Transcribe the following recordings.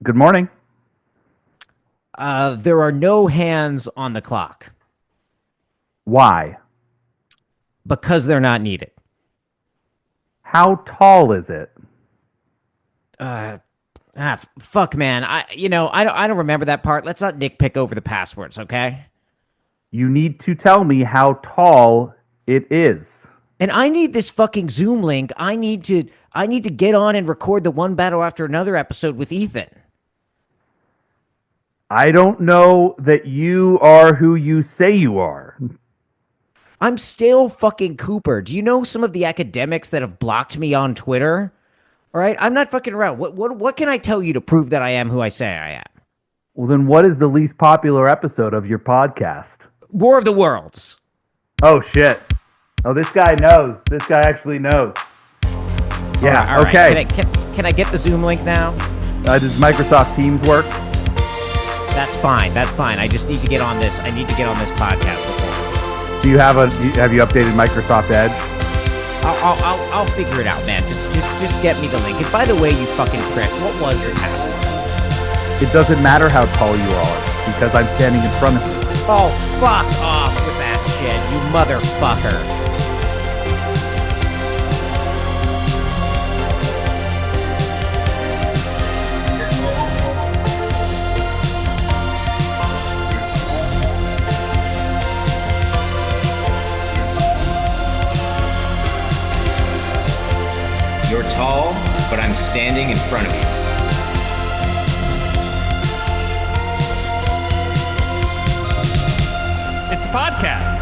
Good morning. There are no hands on the clock Why? because they're not needed. How tall is it? Uh, Fuck, man. I don't remember that part. Let's not nitpick over the passwords, okay? You need to tell me how tall it is. And I need this fucking Zoom link. I need to get on and record the one battle after another episode with Ethan. I don't know that you are who you say you are. I'm still fucking Cooper. Do you know some of the academics that have blocked me on Twitter? All right, I'm not fucking around. What can I tell you to prove that I am who I say I am? Well, then what is the least popular episode of your podcast? War of the Worlds. Oh, shit. Oh, this guy knows. This guy actually knows. All right, Yeah, all right. Can okay. I can I get the Zoom link now? Does Microsoft Teams work? That's fine. That's fine. I just need to get on this. I need to get on this podcast before. Do you have you updated Microsoft Edge? I'll figure it out, man. Just get me the link. And by the way, you fucking prick, what was your password? It doesn't matter how tall you are because I'm standing in front of you. Oh, fuck off with that shit, you motherfucker. You're tall, but I'm standing in front of you. It's a podcast.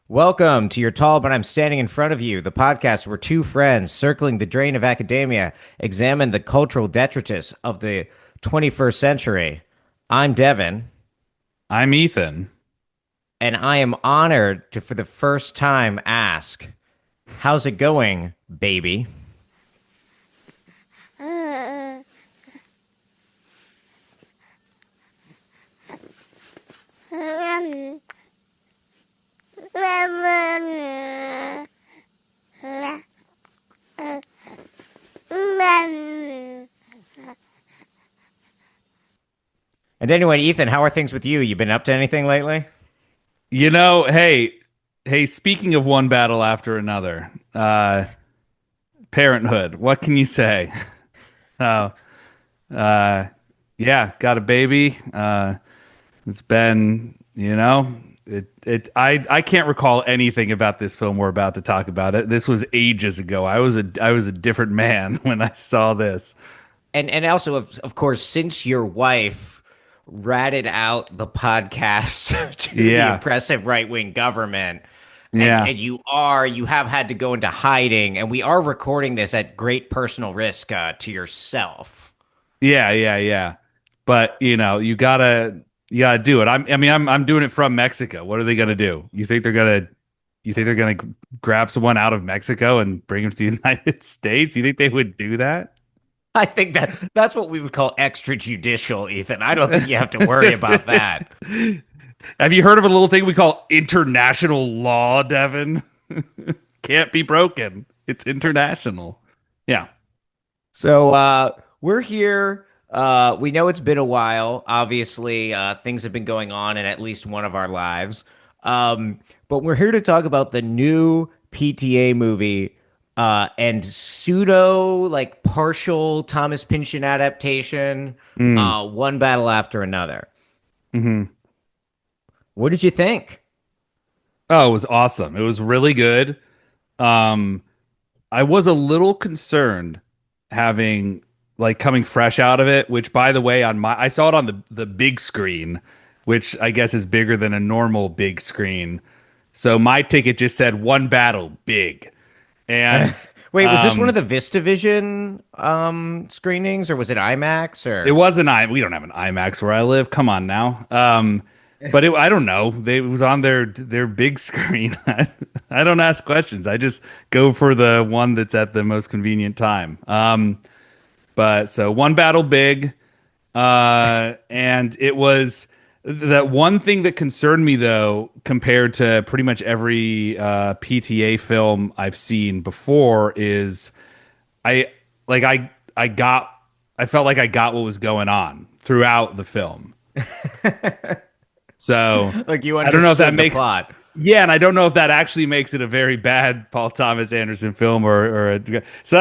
Welcome to Your Tall But I'm Standing in Front of You, the podcast where two friends circling the drain of academia examine the cultural detritus of the 21st century. I'm Devin, I'm Ethan. and I am honored to, for the first time, ask, how's it going, baby? And anyway, Ethan, how are things with you? You been up to anything lately? Hey, speaking of one battle after another, parenthood, what can you say? Oh, uh, yeah, got a baby. It's been, I can't recall anything about this film we're about to talk about. It. This was ages ago. I was a different man when I saw this. And also, of course, since your wife ratted out the podcast to the Yeah, oppressive right wing government, yeah. and you have had to go into hiding, and we are recording this at great personal risk to yourself. Yeah. But you gotta do it. I'm doing it from Mexico. What are they gonna do? You think they're gonna grab someone out of Mexico and bring them to the United States? You think they would do that? I think that's what we would call extrajudicial, Ethan. I don't think you have to worry about that. Have you heard of a little thing we call international law, Devin? Can't be broken. It's international. Yeah. So we're here. We know it's been a while. Obviously, things have been going on in at least one of our lives. But we're here to talk about the new PTA movie and pseudo, like partial Thomas Pynchon adaptation, Mm. One Battle After Another. Hmm. What did you think? Oh, it was awesome. It was really good. Um, I was a little concerned having like coming fresh out of it, which by the way, I saw it on the big screen, which I guess is bigger than a normal big screen. So my ticket just said one battle big. And Wait, was this one of um the VistaVision screenings, or was it IMAX, it or? wasn't we don't have an IMAX where I live. Come on now. But I don't know. It was on their big screen. I don't ask questions. I just go for the one that's at the most convenient time. But so one battle big, and it was That one thing that concerned me though, compared to pretty much every PTA film I've seen before, is I like I felt like I got what was going on throughout the film. So Like you I don't know if that understood the makes plot. yeah, and I don't know if that actually makes it a very bad Paul Thomas Anderson film or so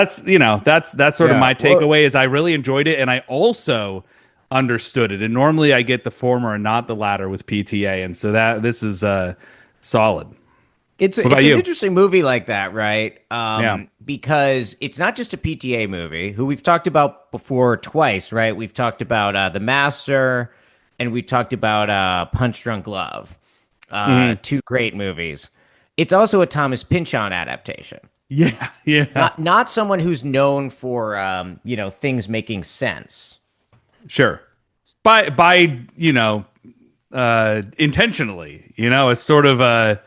that's that's sort of Yeah. my Well, takeaway is I really enjoyed it and I also understood it. And normally I get the former and not the latter with PTA, and so that this is solid. What it's about an you? interesting movie like that, right? Yeah. Because it's not just a PTA movie, who we've talked about before twice, right? We've talked about The Master, and we talked about Punch Drunk Love, Mhm. two great movies. It's also a Thomas Pynchon adaptation, Yeah, yeah, not someone who's known for things making sense. sure. By intentionally, as sort of a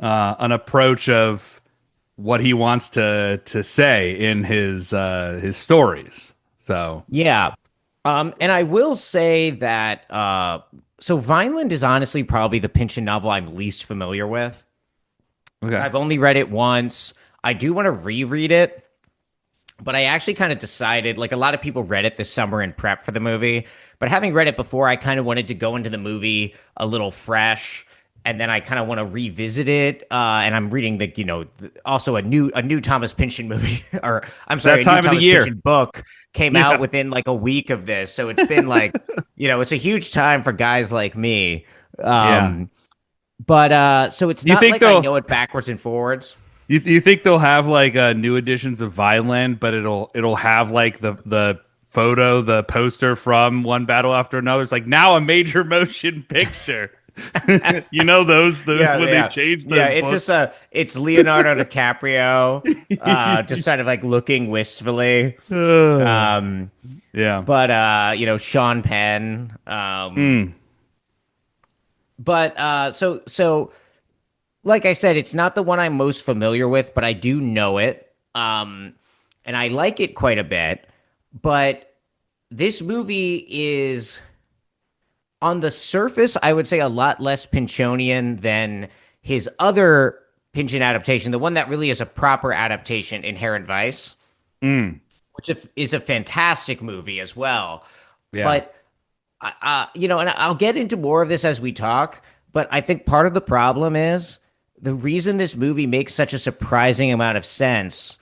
an approach of what he wants to say in his stories. So Yeah. And I will say that so Vineland is honestly probably the Pynchon novel I'm least familiar with. okay, I've only read it once. I do want to reread it, but I actually kind of decided, like a lot of people read it this summer in prep for the movie, but having read it before, I kind of wanted to go into the movie a little fresh, and then I kind of want to revisit it. And I'm reading also a new Thomas Pynchon movie, or I'm it's that sorry, a new time of the Thomas year. Pynchon book came out Yeah, within like a week of this, so it's been like it's a huge time for guys like me. yeah. But so it's You not think like I they'll know it backwards and forwards. you think they'll have like new editions of Vineland, but it'll have like the photo, the poster from One Battle After Another. It's like now a major motion picture. Those Yeah, when they yeah, change yeah. the It's just books. it's Leonardo DiCaprio, just kind of like looking wistfully. Uh, Um, yeah. but Sean Penn. Mm, But so like I said, it's not the one I'm most familiar with, but I do know it. And I like it quite a bit. But this movie is on the surface, I would say a lot less Pinchonian than his other Pynchon adaptation, the one that really is a proper adaptation, Inherent Vice, mm, which is a fantastic movie as well. yeah. But and I'll get into more of this as we talk. But I think part of the problem is the reason this movie makes such a surprising amount of sense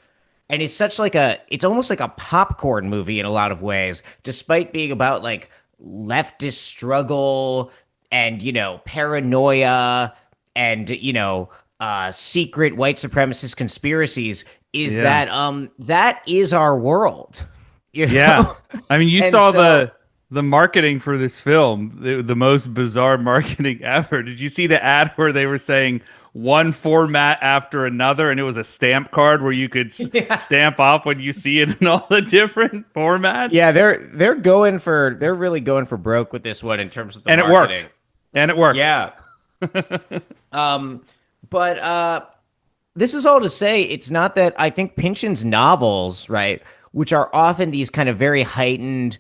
and it's almost like a popcorn movie in a lot of ways, despite being about like leftist struggle and paranoia and secret white supremacist conspiracies, is Yeah. that is our world. Yeah. I mean, you And saw so the marketing for this film, the most bizarre marketing ever. Did you see the ad where they were saying one format after another, and it was a stamp card where you could yeah. stamp off when you see it in all the different Yeah, formats? they're really going for broke with this one in terms of the And it marketing. worked. And it worked. Yeah. But this is all to say it's not that I think Pynchon's novels, right, which are often these kind of very heightened,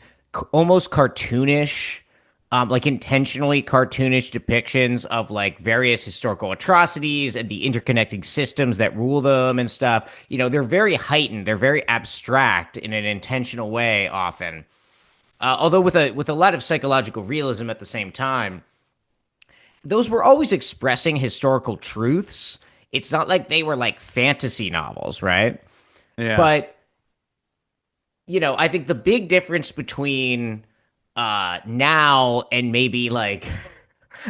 almost cartoonish, like intentionally cartoonish depictions of like various historical atrocities and the interconnecting systems that rule them and stuff. They're very heightened, they're very abstract in an intentional way often. Although with a lot of psychological realism at the same time, those were always expressing historical truths. It's not like they were like fantasy novels, right? Yeah. But I think the big difference between now and maybe like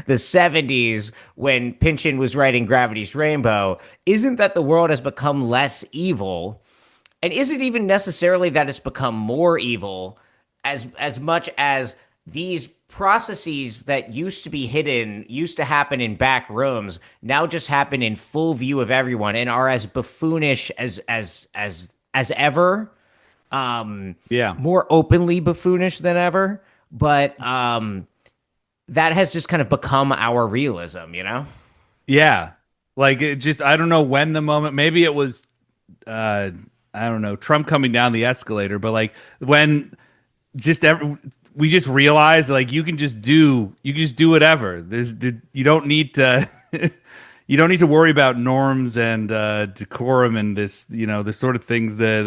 the 70s when Pynchon was writing Gravity's Rainbow isn't that the world has become less evil, and isn't even necessarily that it's become more evil, as much as these processes that used to be hidden, used to happen in back rooms, now just happen in full view of everyone and are as buffoonish as ever, Yeah. more openly buffoonish than ever. But that has just kind of become our realism. Yeah. Like it just I don't know when the moment maybe it was I don't know, Trump coming down the escalator, but like when just we just realized like you can just do whatever. You don't need to you don't need to worry about norms and decorum and this the sort of things that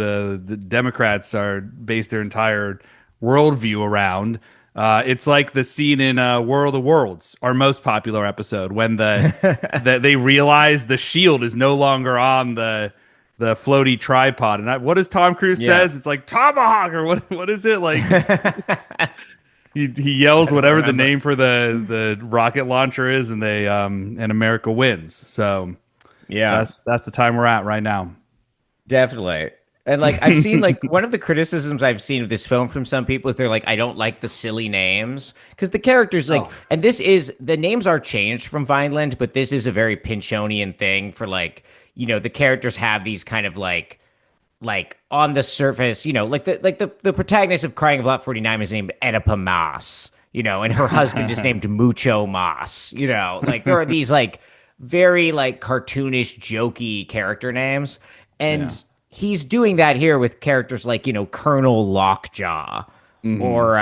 the Democrats are based their entire worldview around. It's like the scene in World of Worlds, our most popular episode, when they realize the shield is no longer on the floaty tripod. And what does Tom Cruise Yeah. says? It's like tomahawk or what is it like? He yells I don't whatever the remember. name for the rocket launcher is, and they and America wins. So Yeah. that's the time we're at right now. Definitely. And like I've seen like one of the criticisms I've seen of this film from some people is they're like, I don't like the silly names because the characters like, Oh, and this is the names are changed from Vineland, but this is a very Pinchonian thing for like, the characters have these kind of like on the surface, like the protagonist of Crying of Lot 49 is named Oedipa Mas, and her husband is named Mucho Mas, like there are these like very like cartoonish, jokey character names. yeah. And he's doing that here with characters like, Colonel Lockjaw or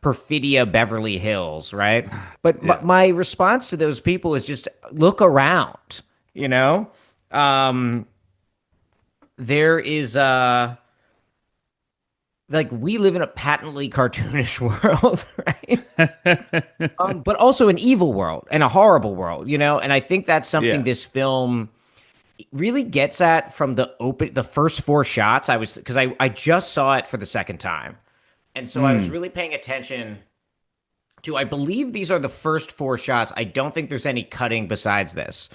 Perfidia Beverly Hills, right? But Yeah. my response to those people is just look around, you know? Um, there is like we live in a patently cartoonish world, right? But also an evil world and a horrible world, And I think that's something this Yes. film really gets at from the first four shots. Because I just saw it for the second time, and so I was Mm. really paying attention to. I believe these are the first four shots. I don't think there's any cutting besides this.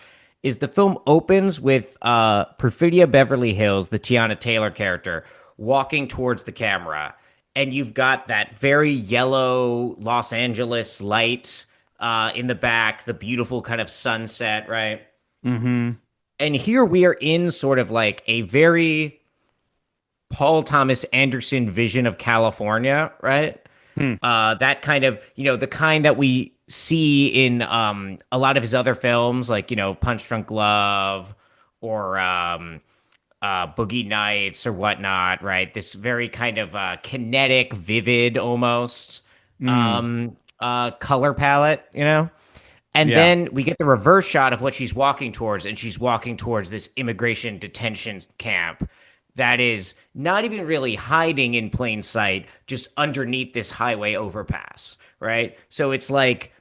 Is the film opens with Perfidia Beverly Hills, the Tiana Taylor character, walking towards the camera, and you've got that very yellow Los Angeles light in the back, the beautiful kind of sunset, right? Mm-hmm. And here we are in sort of like a very Paul Thomas Anderson vision of California, right? Hmm. That kind of, the kind that we see in a lot of his other films, like, Punch Drunk Love or Boogie Nights or whatnot, right? This very kind of kinetic, vivid almost Mm. color palette. And Yeah. then we get the reverse shot of what she's walking towards, and she's walking towards this immigration detention camp that is not even really hiding in plain sight, just underneath this highway overpass, right? So it's like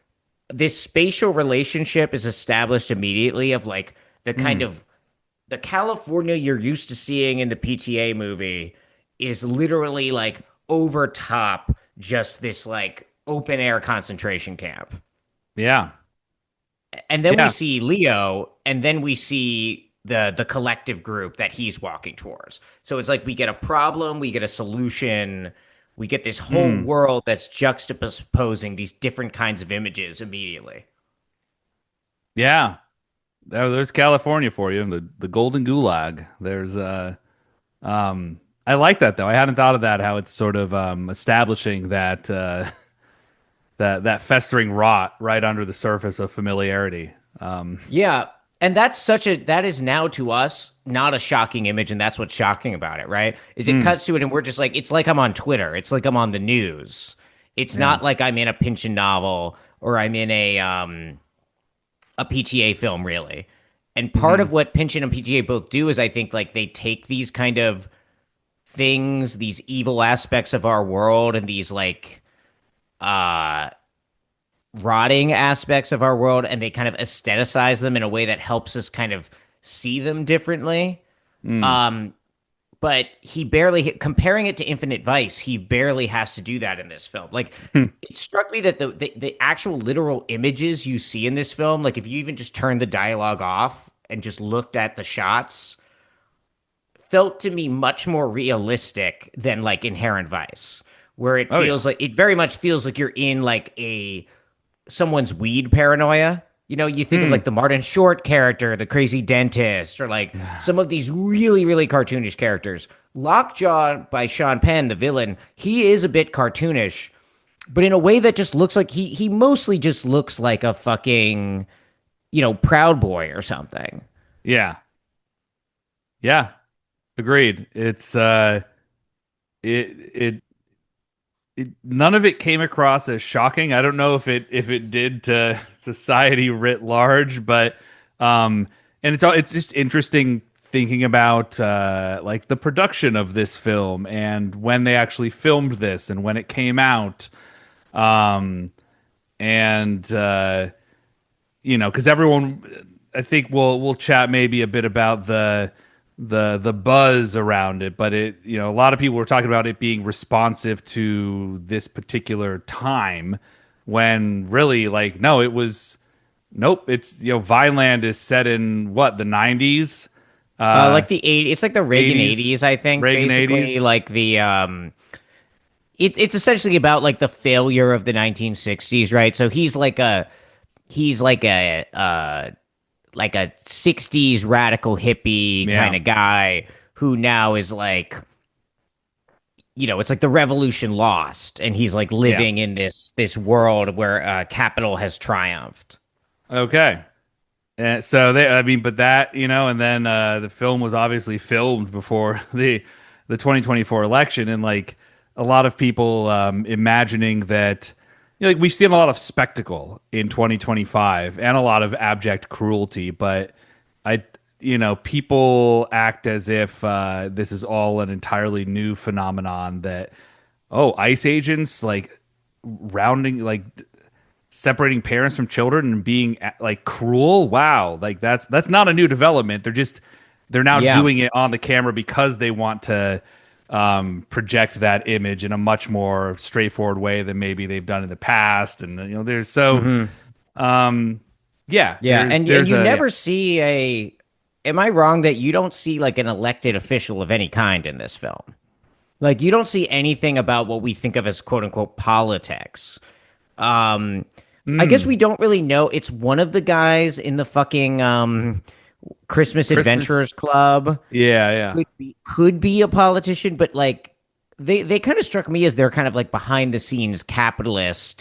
this spatial relationship is established immediately of like the kind Mm. of the California you're used to seeing in the PTA movie is literally like over top just this like open air concentration camp. Yeah. And then we Yeah. see Leo, and then we see the collective group that he's walking towards. So it's like we get a problem, we get a solution, we get this whole Mm. world that's juxtaposing these different kinds of images immediately. Yeah. There's California for you, the Golden Gulag. There's I like that though. I hadn't thought of that, how it's sort of establishing that that festering rot right under the surface of familiarity. Yeah. And that is now to us not a shocking image, and that's what's shocking about it, right? Is it Mm. cuts to it and we're just like, it's like I'm on Twitter, it's like I'm on the news. It's Yeah. not like I'm in a Pynchon novel or I'm in a PTA film, really. And part Hmm. of what Pynchon and PTA both do is I think like they take these kind of things, these evil aspects of our world and these like uh rotting aspects of our world, and they kind of aestheticize them in a way that helps us kind of see them differently. Mm. Um but he barely comparing it to Infinite Vice, he barely has to do that in this film. Like Hmm. it struck me that the actual literal images you see in this film, like if you even just turned the dialogue off and just looked at the shots, felt to me much more realistic than like Inherent Vice, where Oh yeah. it very much feels like you're in like a someone's weed paranoia. You think of Hmm. like the Martin Short character, the crazy dentist, or like some of these really, really cartoonish characters. Lockjaw by Sean Penn, the villain, he is a bit cartoonish, but in a way that just looks like he mostly just looks like a fucking, Proud Boy or something. Yeah. Yeah. Agreed. It none of it came across as shocking. I don't know if it did to society writ large, but and it's just interesting thinking about like the production of this film and when they actually filmed this and when it came out. Um, and because everyone, I think we'll chat maybe a bit about the buzz around it, but a lot of people were talking about it being responsive to this particular time, when really, like, no, it was nope. It's Vineland is set in what, the 90s, Like the 80s, it's like the Reagan 80s, 80s, I think, Reagan basically 80s. like it's essentially about like the failure of the 1960s, right? So he's like a 60s radical hippie kind Yeah, of guy who now is like, it's like the revolution lost, and he's like yeah. living in this world where capital has triumphed. Okay. And so I mean, but that, and then the film was obviously filmed before the 2024 election, and like a lot of people imagining that, like we've seen a lot of spectacle in 2025 and a lot of abject cruelty, but I, people act as if this is all an entirely new phenomenon, that, oh, ICE agents like rounding like separating parents from children and being like cruel. Wow, like that's not a new development. They're now Yeah. doing it on the camera because they want to project that image in a much more straightforward way than maybe they've done in the past. And there's so yeah, Yeah, and there's you a yeah. never see a. Am I wrong that you don't see like an elected official of any kind in this film? Like you don't see anything about what we think of as quote unquote politics. Um, I guess Mm, we don't really know. It's one of the guys in the fucking Christmas Christmas. Adventurers Club. Yeah, yeah, Could be a politician, but like they kind of struck me as they're kind of like behind the scenes capitalist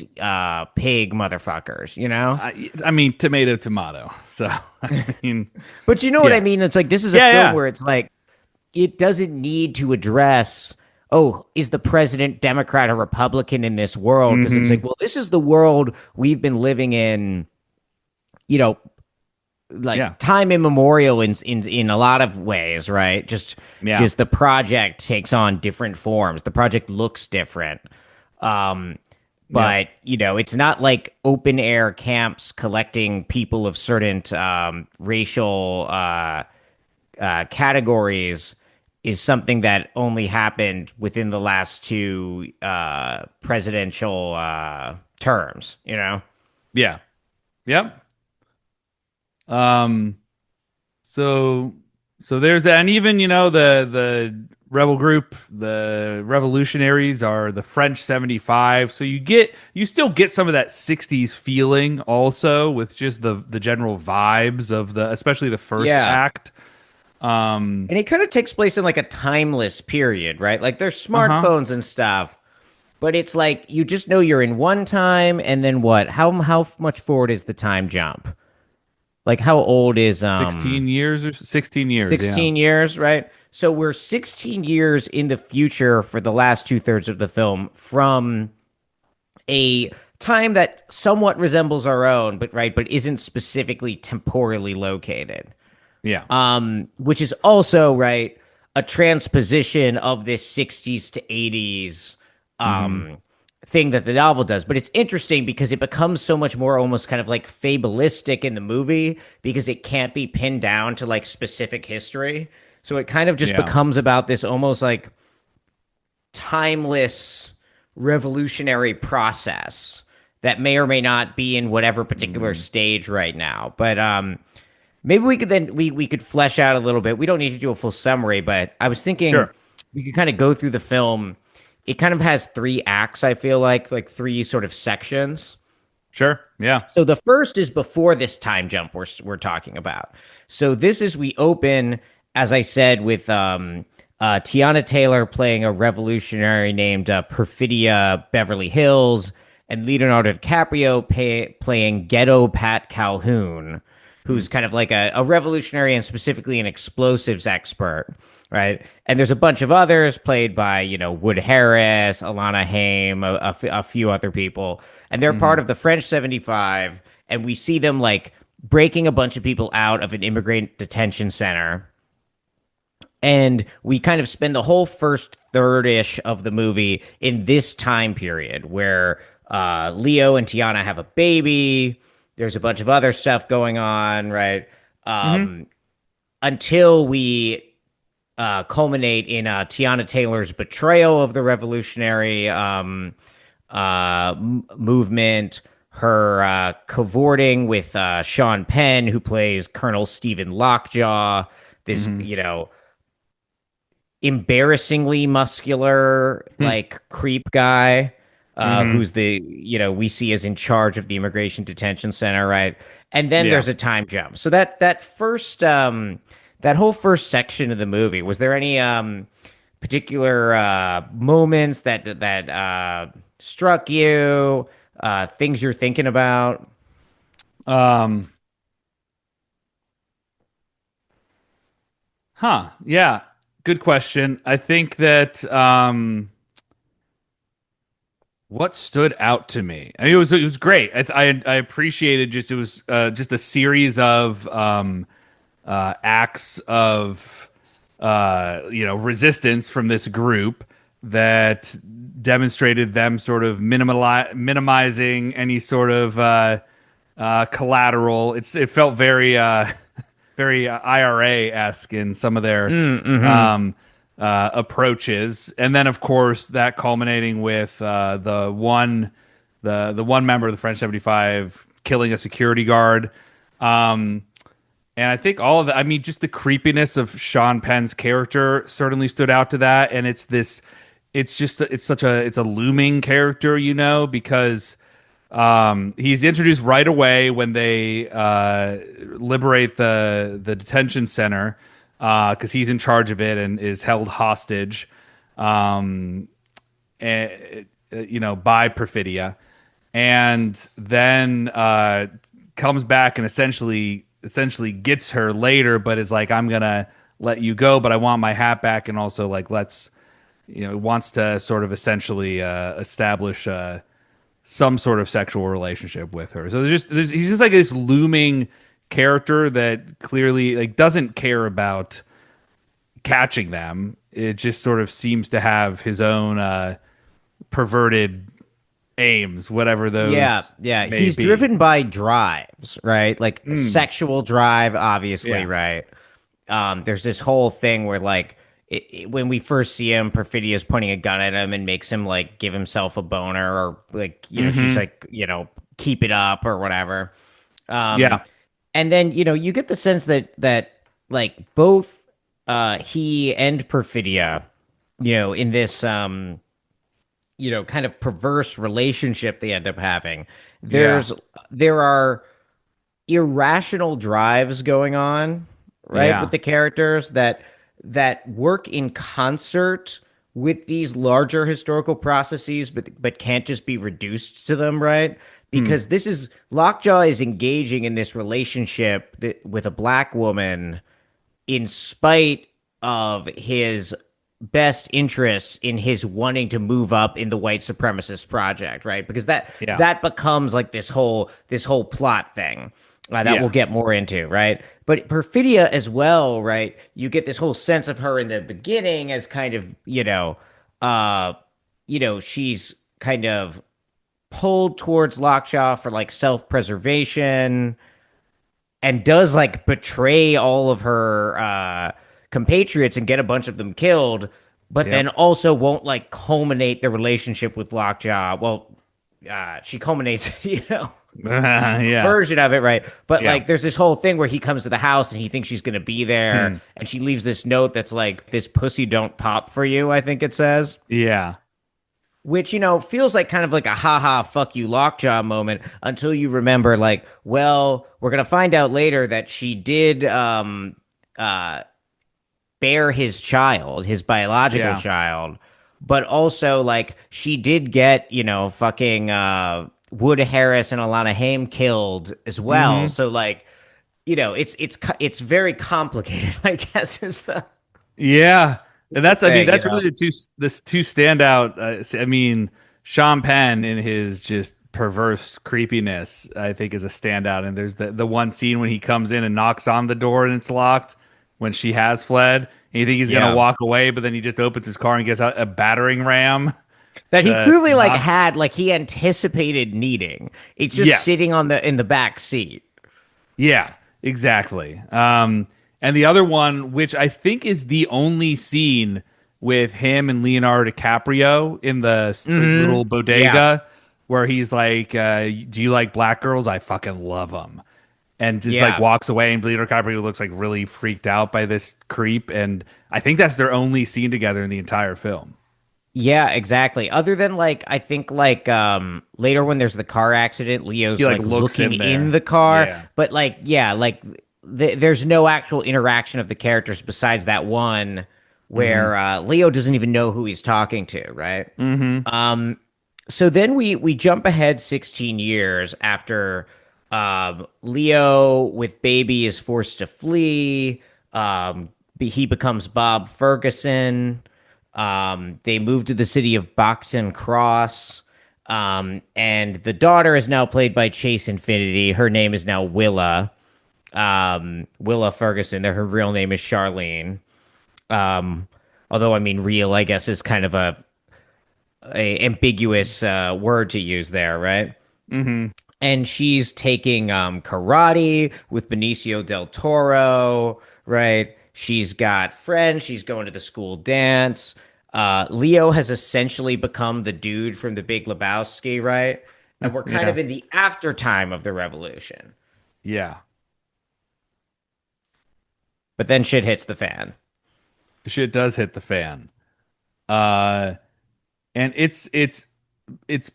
pig motherfuckers, you know? I mean, tomato, tomato. So I mean, But you know what I yeah, mean? It's like this is a yeah, film yeah. where it's like it doesn't need to address, oh, is the president Democrat or Republican in this world? Because it's like, Hmm. well, this is the world we've been living in, you know, Yeah, like time immemorial in a lot of ways, right? Just yeah, just the project takes on different forms. The project looks different. Um, yeah, but it's not like open air camps collecting people of certain racial categories is something that only happened within the last two presidential terms. yeah. Yep. Um, so there's that, and even the rebel group, the revolutionaries are the French 75. So you still get some of that 60s feeling also, with just the general vibes of the, especially the first Yeah. act. And it kind of takes place in like a timeless period, right? Like there's Uh-huh. smartphones and stuff, but it's like you just know you're in one time, and then what? How much forward is the time jump? Like how old is 16 years or 16 years, yeah. 16 years, right? So we're 16 years in the future for the last two-thirds of the film from a time that somewhat resembles our own, but isn't specifically temporally located. Yeah. Which is also right a transposition of this 60s to 80s Hmm. thing that the novel does. But it's interesting because it becomes so much more almost kind of like fabulistic in the movie because it can't be pinned down to like specific history. So it kind of just Yeah. becomes about this almost like timeless revolutionary process that may or may not be in whatever particular Mm. stage right now. But maybe we could then we could flesh out a little bit. We don't need to do a full summary, but I was thinking Sure. we could kind of go through the film. It kind of has three acts, I feel like three sort of sections. Sure. Yeah. So the first is before this time jump we're talking about. So this is we open, as I said, with Tiana Taylor playing a revolutionary named Perfidia Beverly Hills, and Leonardo DiCaprio playing Ghetto Pat Calhoun, who's kind of like a revolutionary and specifically an explosives expert. right? And there's a bunch of others played by, Wood Harris, Alana Haim, a few other people. And they're part Hmm. of the French 75. And we see them like breaking a bunch of people out of an immigrant detention center. And we kind of spend the whole first third ish of the movie in this time period where Leo and Tiana have a baby. There's a bunch of other stuff going on, right? Hmm. Until we culminate in Tiana Taylor's betrayal of the revolutionary movement, her cavorting with Sean Penn, who plays Colonel Stephen Lockjaw, this, Hmm. Embarrassingly muscular, like creep guy, Hmm. who's we see as in charge of the immigration detention center, right? And then Yeah. there's a time jump. So that whole first section of the movie, was there any particular moments that struck you, things you're thinking about? Um, Yeah. Good question. I think that what stood out to me. I mean, it was great. I appreciated just it was just a series of acts of resistance from this group that demonstrated them sort of minimizing any sort of collateral. It felt very very IRA esque in some of their um, approaches, and then of course that culminating with the one member of the French 75 killing a security guard. And I think all of that, I mean, just the creepiness of Sean Penn's character certainly stood out to that. And it's a looming character, because he's introduced right away when they liberate the detention center, because he's in charge of it and is held hostage, by Perfidia, and then comes back and essentially gets her later, but is like, I'm gonna let you go, but I want my hat back, and also like wants to sort of essentially establish some sort of sexual relationship with her. So he's just like this looming character that clearly like doesn't care about catching them. It just sort of seems to have his own perverted aims, whatever Yeah, those yeah. may He's be. driven by drives, right? Like sexual drive, obviously, Yeah. right? There's this whole thing where like when we first see him, Perfidia's pointing a gun at him and makes him like give himself a boner, or like, she's Hmm. like, keep it up or whatever. Um, Yeah. and then, you get the sense that like both he and Perfidia, in this kind of perverse relationship they end up having. Yeah. There are irrational drives going on, right, with Yeah. the characters that work in concert with these larger historical processes, but can't just be reduced to them, right? Hmm. Because this is Lockjaw is engaging in this relationship with a black woman in spite of his best interests in his wanting to move up in the white supremacist project, right? Because that Yeah. that becomes like this whole plot thing that we'll Yeah. get more into, right? But Perfidia as well, right? You get this whole sense of her in the beginning as kind of, she's kind of pulled towards Lockjaw for like self-preservation, and does like betray all of her compatriots and get a bunch of them killed, but then Yep. also won't like culminate the relationship with Lockjaw. Well, she culminates, Yeah. version of it, right? But Yeah. like, there's this whole thing where he comes to the house and he thinks she's gonna be there, Hmm. and she leaves this note that's like, "This pussy don't pop for you," I think it says, Yeah. which feels like kind of like a haha fuck you Lockjaw moment, until you remember, like, well, we're gonna find out later that she did uh bear his child, his biological Yeah. child, but also like she did get fucking Wood Harris and Alana Haim killed as well. Hmm. So like, it's very complicated, I guess, is the Yeah, and that's I mean thing, you that's know. really the two standout. I mean, Sean Penn in his just perverse creepiness, I think, is a standout. And there's the one scene when he comes in and knocks on the door and it's locked when she has fled. And you think he's gonna Yeah. walk away, but then he just opens his car and gets out a battering ram That he to clearly like knock. had like he anticipated needing. It's just Yes, sitting on the in the back seat. yeah, exactly. And the other one, which I think is the only scene with him and Leonardo DiCaprio in the little Yeah. bodega where he's like, "Do you like black girls? I fucking love them," and just like Yeah. walks away. And Leonardo DiCaprio looks like really freaked out by this creep. And I think that's their only scene together in the entire film. Yeah, exactly. Other than like I think like later when there's the car accident, He Leo's like like looks looking in in there. the car, Yeah. but like yeah, like there's no actual interaction of the characters besides that one Mm-hmm. where Leo doesn't even know who he's talking to, right? Mm-hmm. So then we jump ahead 16 years after Leo with baby is forced to flee. He becomes Bob Ferguson. They move to the city of Boxton Cross. And the daughter is now played by Chase Infinity. Her name is now Willa. Willa Ferguson. Her real name is Charlene. Although I mean, real, I guess, is kind of a ambiguous word to use there, right? Mm-hmm. And she's taking karate with Benicio del Toro, right? She's got friends. She's going to the school dance. Leo has essentially become the dude from The Big Lebowski, right? And we're kind Yeah. of in the aftertime of the revolution. Yeah. But then shit hits the fan. Shit does hit the fan. Uh, and it's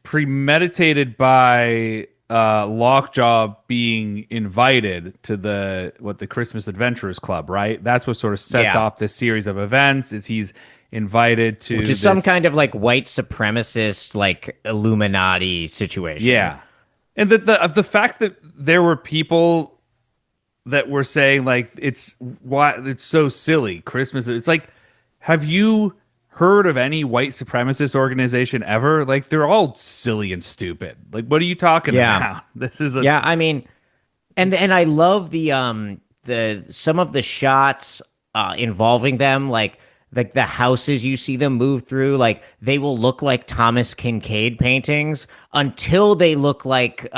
premeditated by Lockjaw being invited to the Christmas Adventurers Club, right? That's what sort of sets Yeah. off this series of events. Is he's invited to Which is some this? kind of like white supremacist, like Illuminati situation. Yeah, and the fact that there were people that were saying like it's so silly Christmas. It's like, have you heard of any white supremacist organization ever? Like they're all silly and stupid. Like what are you talking Yeah. about? This is a Yeah, I mean, and I love the some of the shots involving them, like the houses you see them move through, like they will look like Thomas Kincaid paintings until they look like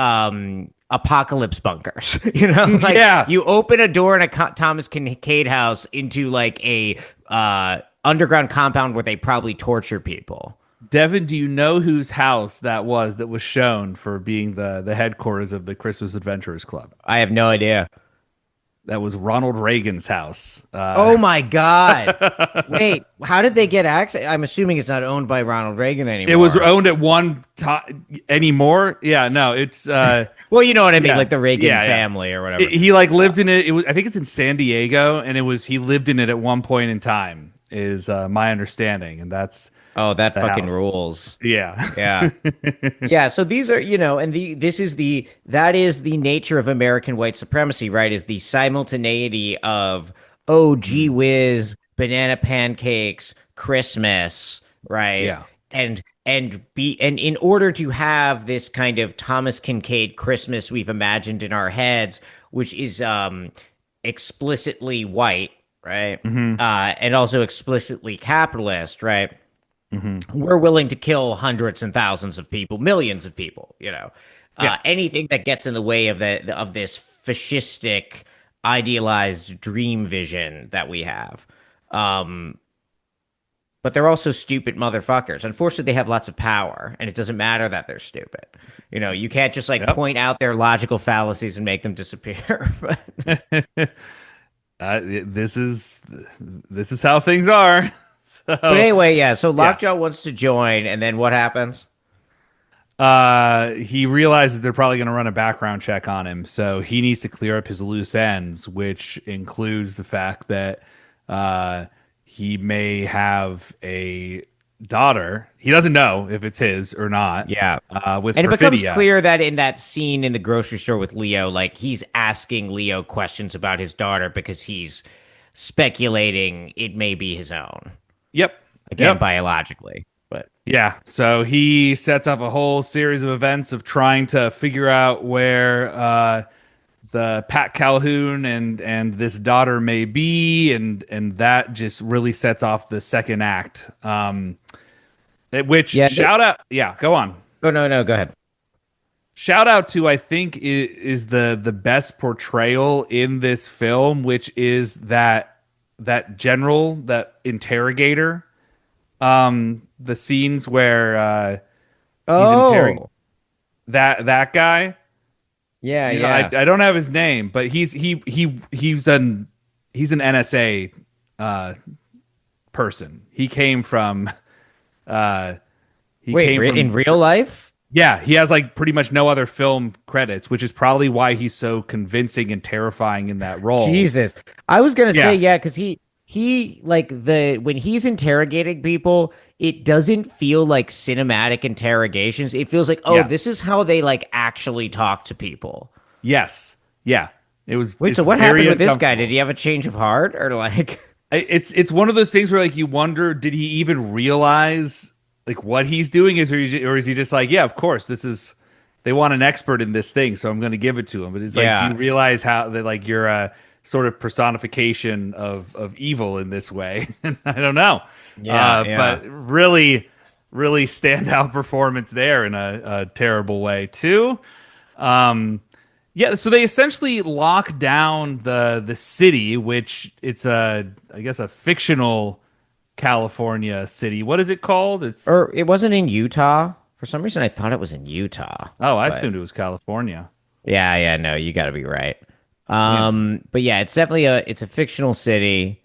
apocalypse bunkers. You know, like yeah. you open a door in a Thomas Kincaid house into like a underground compound where they probably torture people. Devin, do you know whose house that was shown for being the headquarters of the Christmas Adventurers Club? I have no idea. That was Ronald Reagan's house. Oh my God. Wait, how did they get access? I'm assuming it's not owned by Ronald Reagan It was anymore. owned at one time anymore. Yeah, no, it's Well, you know what I mean, yeah, like the Reagan yeah, yeah. family or whatever. He like lived in it. It was I think it's in San Diego, and he lived in it at one point in time. Is my understanding, and that's Oh, that the fucking house. rules. Yeah, Yeah. Yeah, so these are, and that is the nature of American white supremacy, right? Is the simultaneity of oh gee whiz, banana pancakes, Christmas, right? yeah, And in order to have this kind of Thomas Kincaid Christmas we've imagined in our heads, which is explicitly white, right? And also explicitly capitalist, right? We're willing to kill hundreds and thousands of people, millions of people, yeah, anything that gets in the way of this fascistic idealized dream vision that we have. But they're also stupid motherfuckers. Unfortunately, they have lots of power, and it doesn't matter that they're stupid. You can't just like yep. point out their logical fallacies and make them disappear. this is how things are. But So anyway, yeah. So yeah, Lockjaw wants to join, and then what happens? he realizes they're probably going to run a background check on him, so he needs to clear up his loose ends, which includes the fact that he may have a daughter. He doesn't know if it's his or not. Yeah. With And it becomes Perfidia. clear that in that scene in the grocery store with Leo, like he's asking Leo questions about his daughter because he's speculating it may be his own. Yep. Again, Yep. biologically. But Yeah. So he sets up a whole series of events of trying to figure out where the Pat Calhoun and this daughter may be, and that just really sets off the second act. Which yeah, shout out, yeah, go on. oh no, go ahead. Shout out to I think is the best portrayal in this film, which is that general, that interrogator. The scenes where he's interrogating Oh, that guy. yeah, You know, I yeah. I don't have his name, but he's an NSA uh person. Uh he Wait, came in from real life? yeah, he has like pretty much no other film credits, which is probably why he's so convincing and terrifying in that role. Jesus. I was gonna say, Yeah. yeah, because he like the when he's interrogating people, it doesn't feel like cinematic interrogations. It feels like, oh, Yeah. this is how they like actually talk to people. Yes. Yeah. Wait, It's so what very happened with this guy? Did uncomfortable. he have a change of heart or like It's one of those things where like you wonder, did he even realize like what he's doing is, or is he just like, yeah, of course, this is, they want an expert in this thing, so I'm going to give it to him. But it's like, do you yeah. realize how that like you're a sort of personification of evil in this way? I don't know, Yeah, but yeah. really standout performance there in a terrible way too. Um, yeah, so they essentially lock down the city, which it's a I guess a fictional California city. What is it called? It's Or it wasn't in Utah. For some reason I thought it was in Utah. oh, I But assumed it was California. yeah, yeah, no, you gotta be right. Yeah. But yeah, it's definitely a fictional city.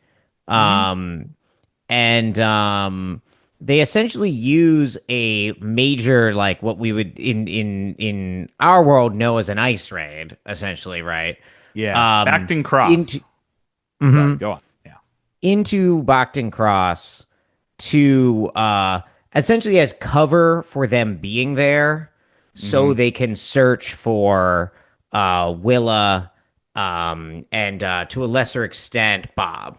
Hmm. Um and they essentially use a major like what we would in our world know as an ice raid essentially, right? Yeah. um Bacton into Cross. Sorry, mhm, go on. Yeah. into Bacton Cross to essentially as cover for them being there so Hmm. they can search for Willa and to a lesser extent Bob.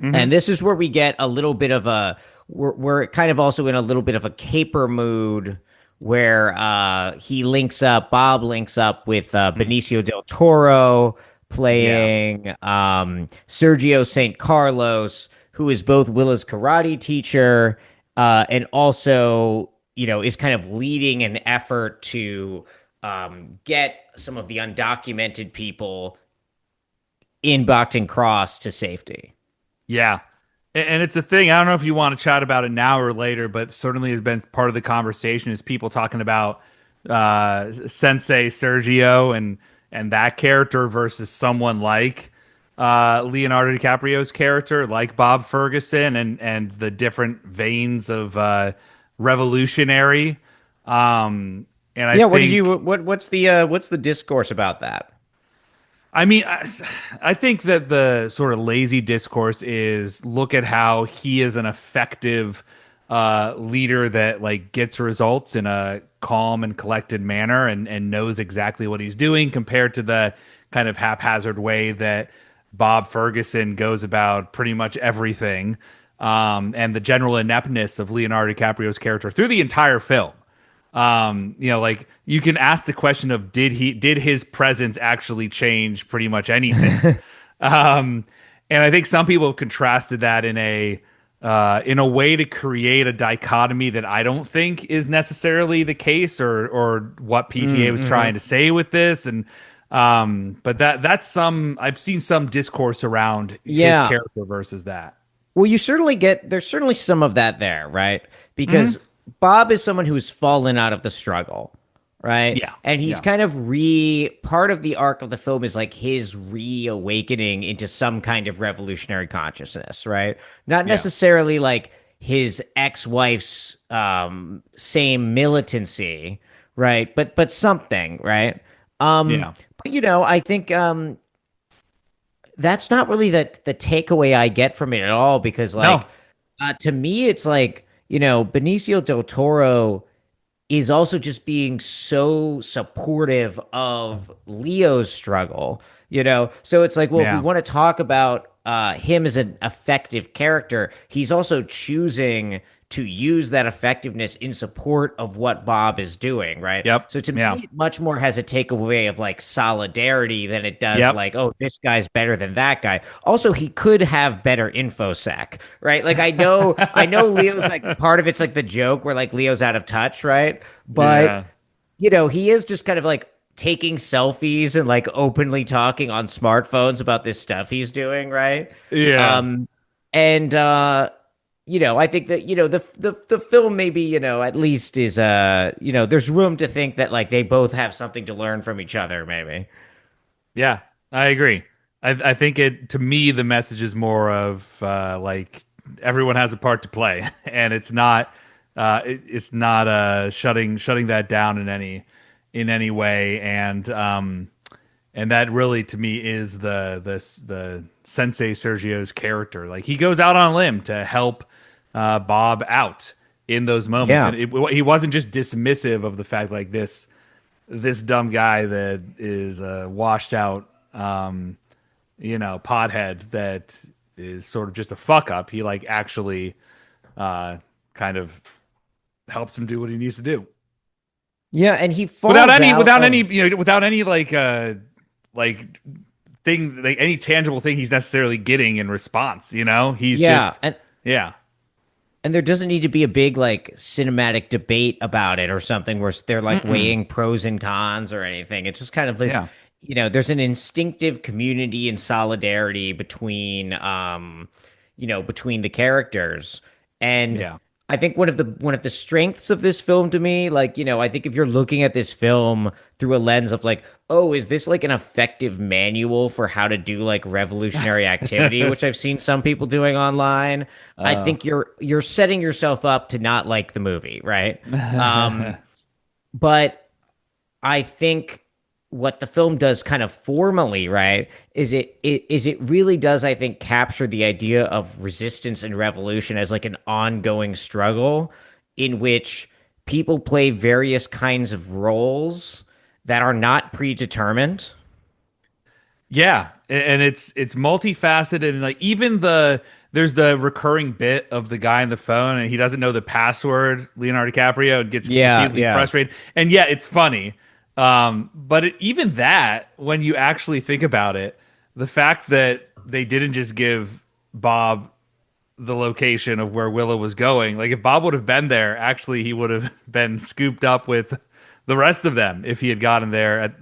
And Hmm. this is where we get a little bit of a we're kind of also in a little bit of a caper mood where Bob links up with Benicio del Toro Yeah. playing Sergio St. Carlos, who is both Willa's karate teacher and also, you know, is kind of leading an effort to get some of the undocumented people in Bacton Cross to safety. Yeah. And it's a thing. I don't know if you want to chat about it now or later, but certainly has been part of the conversation is people talking about Sensei Sergio and that character versus someone like Leonardo DiCaprio's character, like Bob Ferguson, and the different veins of revolutionary. And I Yeah, what did you think what's the discourse about that? I mean, I think that the sort of lazy discourse is look at how he is an effective leader that like gets results in a calm and collected manner and knows exactly what he's doing compared to the kind of haphazard way that Bob Ferguson goes about pretty much everything, and the general ineptness of Leonardo DiCaprio's character through the entire film. You know, like you can ask the question of did his presence actually change pretty much anything? um and I think some people have contrasted that in a way to create a dichotomy that I don't think is necessarily the case, or what PTA was trying to say with this. And but that's some, I've seen some discourse around his Yeah. character versus that. Well, there's certainly some of that there, right? Hmm. Because Bob is someone who's fallen out of the struggle, right? Yeah. And he's Yeah. kind of part of the arc of the film is like his reawakening into some kind of revolutionary consciousness, right? Not Yeah. necessarily like his ex-wife's same militancy, right? But something, right? Yeah. But you know, I think that's not really the takeaway I get from it at all because No. like to me it's like, you know, Benicio del Toro is also just being so supportive of Leo's struggle, you know? So it's like, well, if we Yeah. want to talk about him as an effective character, he's also choosing to use that effectiveness in support of what Bob is doing, right? Yep. So to me, Yeah. it much more has a takeaway of like solidarity than it does Yep. like, oh, this guy's better than that guy. Also, he could have better infosec, right? Like I know Leo's like part of it's like the joke where like Leo's out of touch, right? But Yeah. he is just kind of like taking selfies and like openly talking on smartphones about this stuff he's doing, right? Yeah. Um, and I think that the film maybe at least is there's room to think that like they both have something to learn from each other, maybe. Yeah, I agree. I think it to me the message is more of like everyone has a part to play, and it's not shutting that down in any way, and that really to me is the Sensei Sergio's character. Like he goes out on a limb to help Bob out in those moments, Yeah. and he wasn't just dismissive of the fact like this dumb guy that is washed out, pothead that is sort of just a fuck up. He like actually kind of helps him do what he needs to do Yeah, and he falls out of without any like thing like any tangible thing he's necessarily getting in response. He's yeah, just and yeah. there doesn't need to be a big like cinematic debate about it or something where they're like Mm-mm. weighing pros and cons or anything. It's just kind of this, Yeah. there's an instinctive community and solidarity between the characters. And Yeah. I think one of the strengths of this film to me, like, I think if you're looking at this film through a lens of like, oh, is this like an effective manual for how to do like revolutionary activity, which I've seen some people doing online, I uh, think you're setting yourself up to not like the movie, right? Um, but I think what the film does kind of formally, right, is it really does, I think, capture the idea of resistance and revolution as like an ongoing struggle in which people play various kinds of roles that are not predetermined. Yeah, and it's multifaceted and like even there's the recurring bit of the guy on the phone and he doesn't know the password, Leonardo DiCaprio, and gets Yeah, repeatedly yeah. frustrated. And yeah, it's funny. But even that, when you actually think about it, the fact that they didn't just give Bob the location of where Willow was going, like if Bob would have been there, actually he would have been scooped up with the rest of them if he had gotten there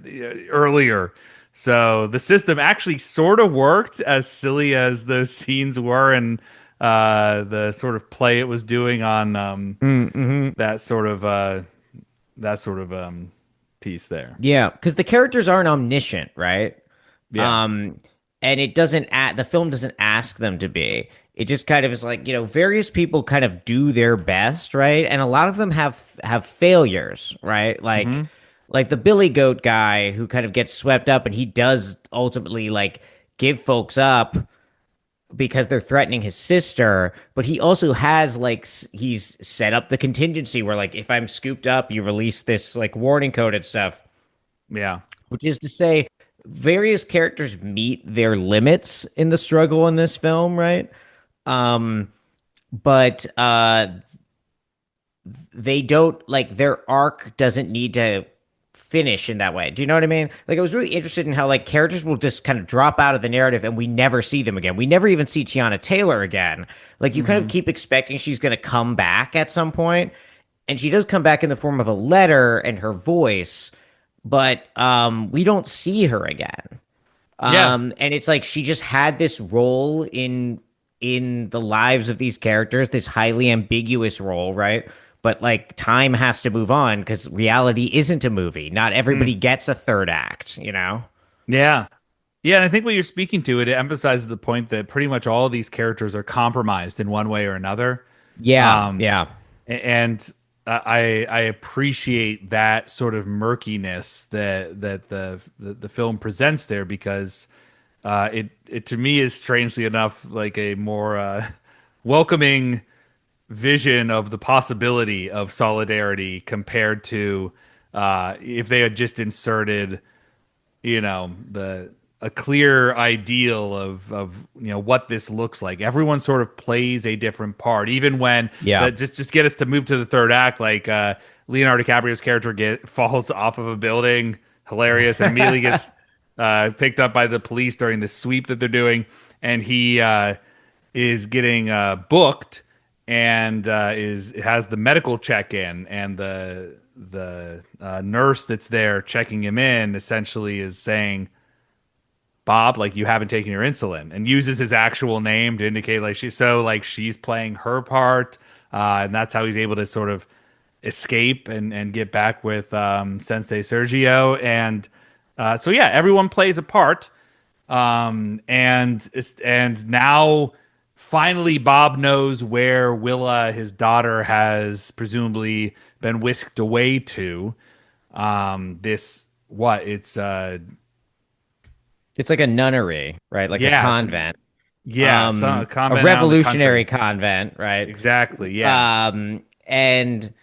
earlier. So the system actually sort of worked, as silly as those scenes were, and the sort of play it was doing on Mm-hmm. that sort of piece there. Yeah, because the characters aren't omniscient, right? Yeah. Um, and the film doesn't ask them to be. It just kind of is like, various people kind of do their best, right? And a lot of them have failures, right? Hmm. Like the Billy Goat guy who kind of gets swept up and he does ultimately like give folks up because they're threatening his sister, but he also has like he's set up the contingency where like if I'm scooped up, you release this like warning code and stuff, Yeah. which is to say various characters meet their limits in the struggle in this film, right? But they don't like their arc doesn't need to finish in that way. Do you know what I mean? Like I was really interested in how like characters will just kind of drop out of the narrative and we never see them again. We never even see Tiana Taylor again. Like you kind of Hmm. keep expecting she's going to come back at some point, and she does come back in the form of a letter and her voice, but we don't see her again. Yeah. And it's like she just had this role in the lives of these characters, this highly ambiguous role, right? But like time has to move on because reality isn't a movie. Not everybody Mm. gets a third act, you know? Yeah. Yeah, and I think what you're speaking to, it emphasizes the point that pretty much all of these characters are compromised in one way or another. Yeah, Um, yeah. and I appreciate that sort of murkiness that the film presents there because it to me is strangely enough like a more welcoming vision of the possibility of solidarity compared to if they had just inserted the a clear ideal of what this looks like. Everyone sort of plays a different part, even when Yeah. just get us to move to the third act. Like Leonardo DiCaprio's character falls off of a building, hilarious, and immediately gets picked up by the police during the sweep that they're doing, and he is getting booked and is has the medical check in, and the nurse that's there checking him in essentially is saying, Bob, like you haven't taken your insulin, and uses his actual name to indicate she's playing her part, and that's how he's able to sort of escape and get back with Sensei Sergio, and so yeah, everyone plays a part, and now finally Bob knows where Willa, his daughter, has presumably been whisked away to. This what It's like a nunnery, right? Like a yeah, convent. a A convent out in the revolutionary country. convent, right? Exactly. Yeah. And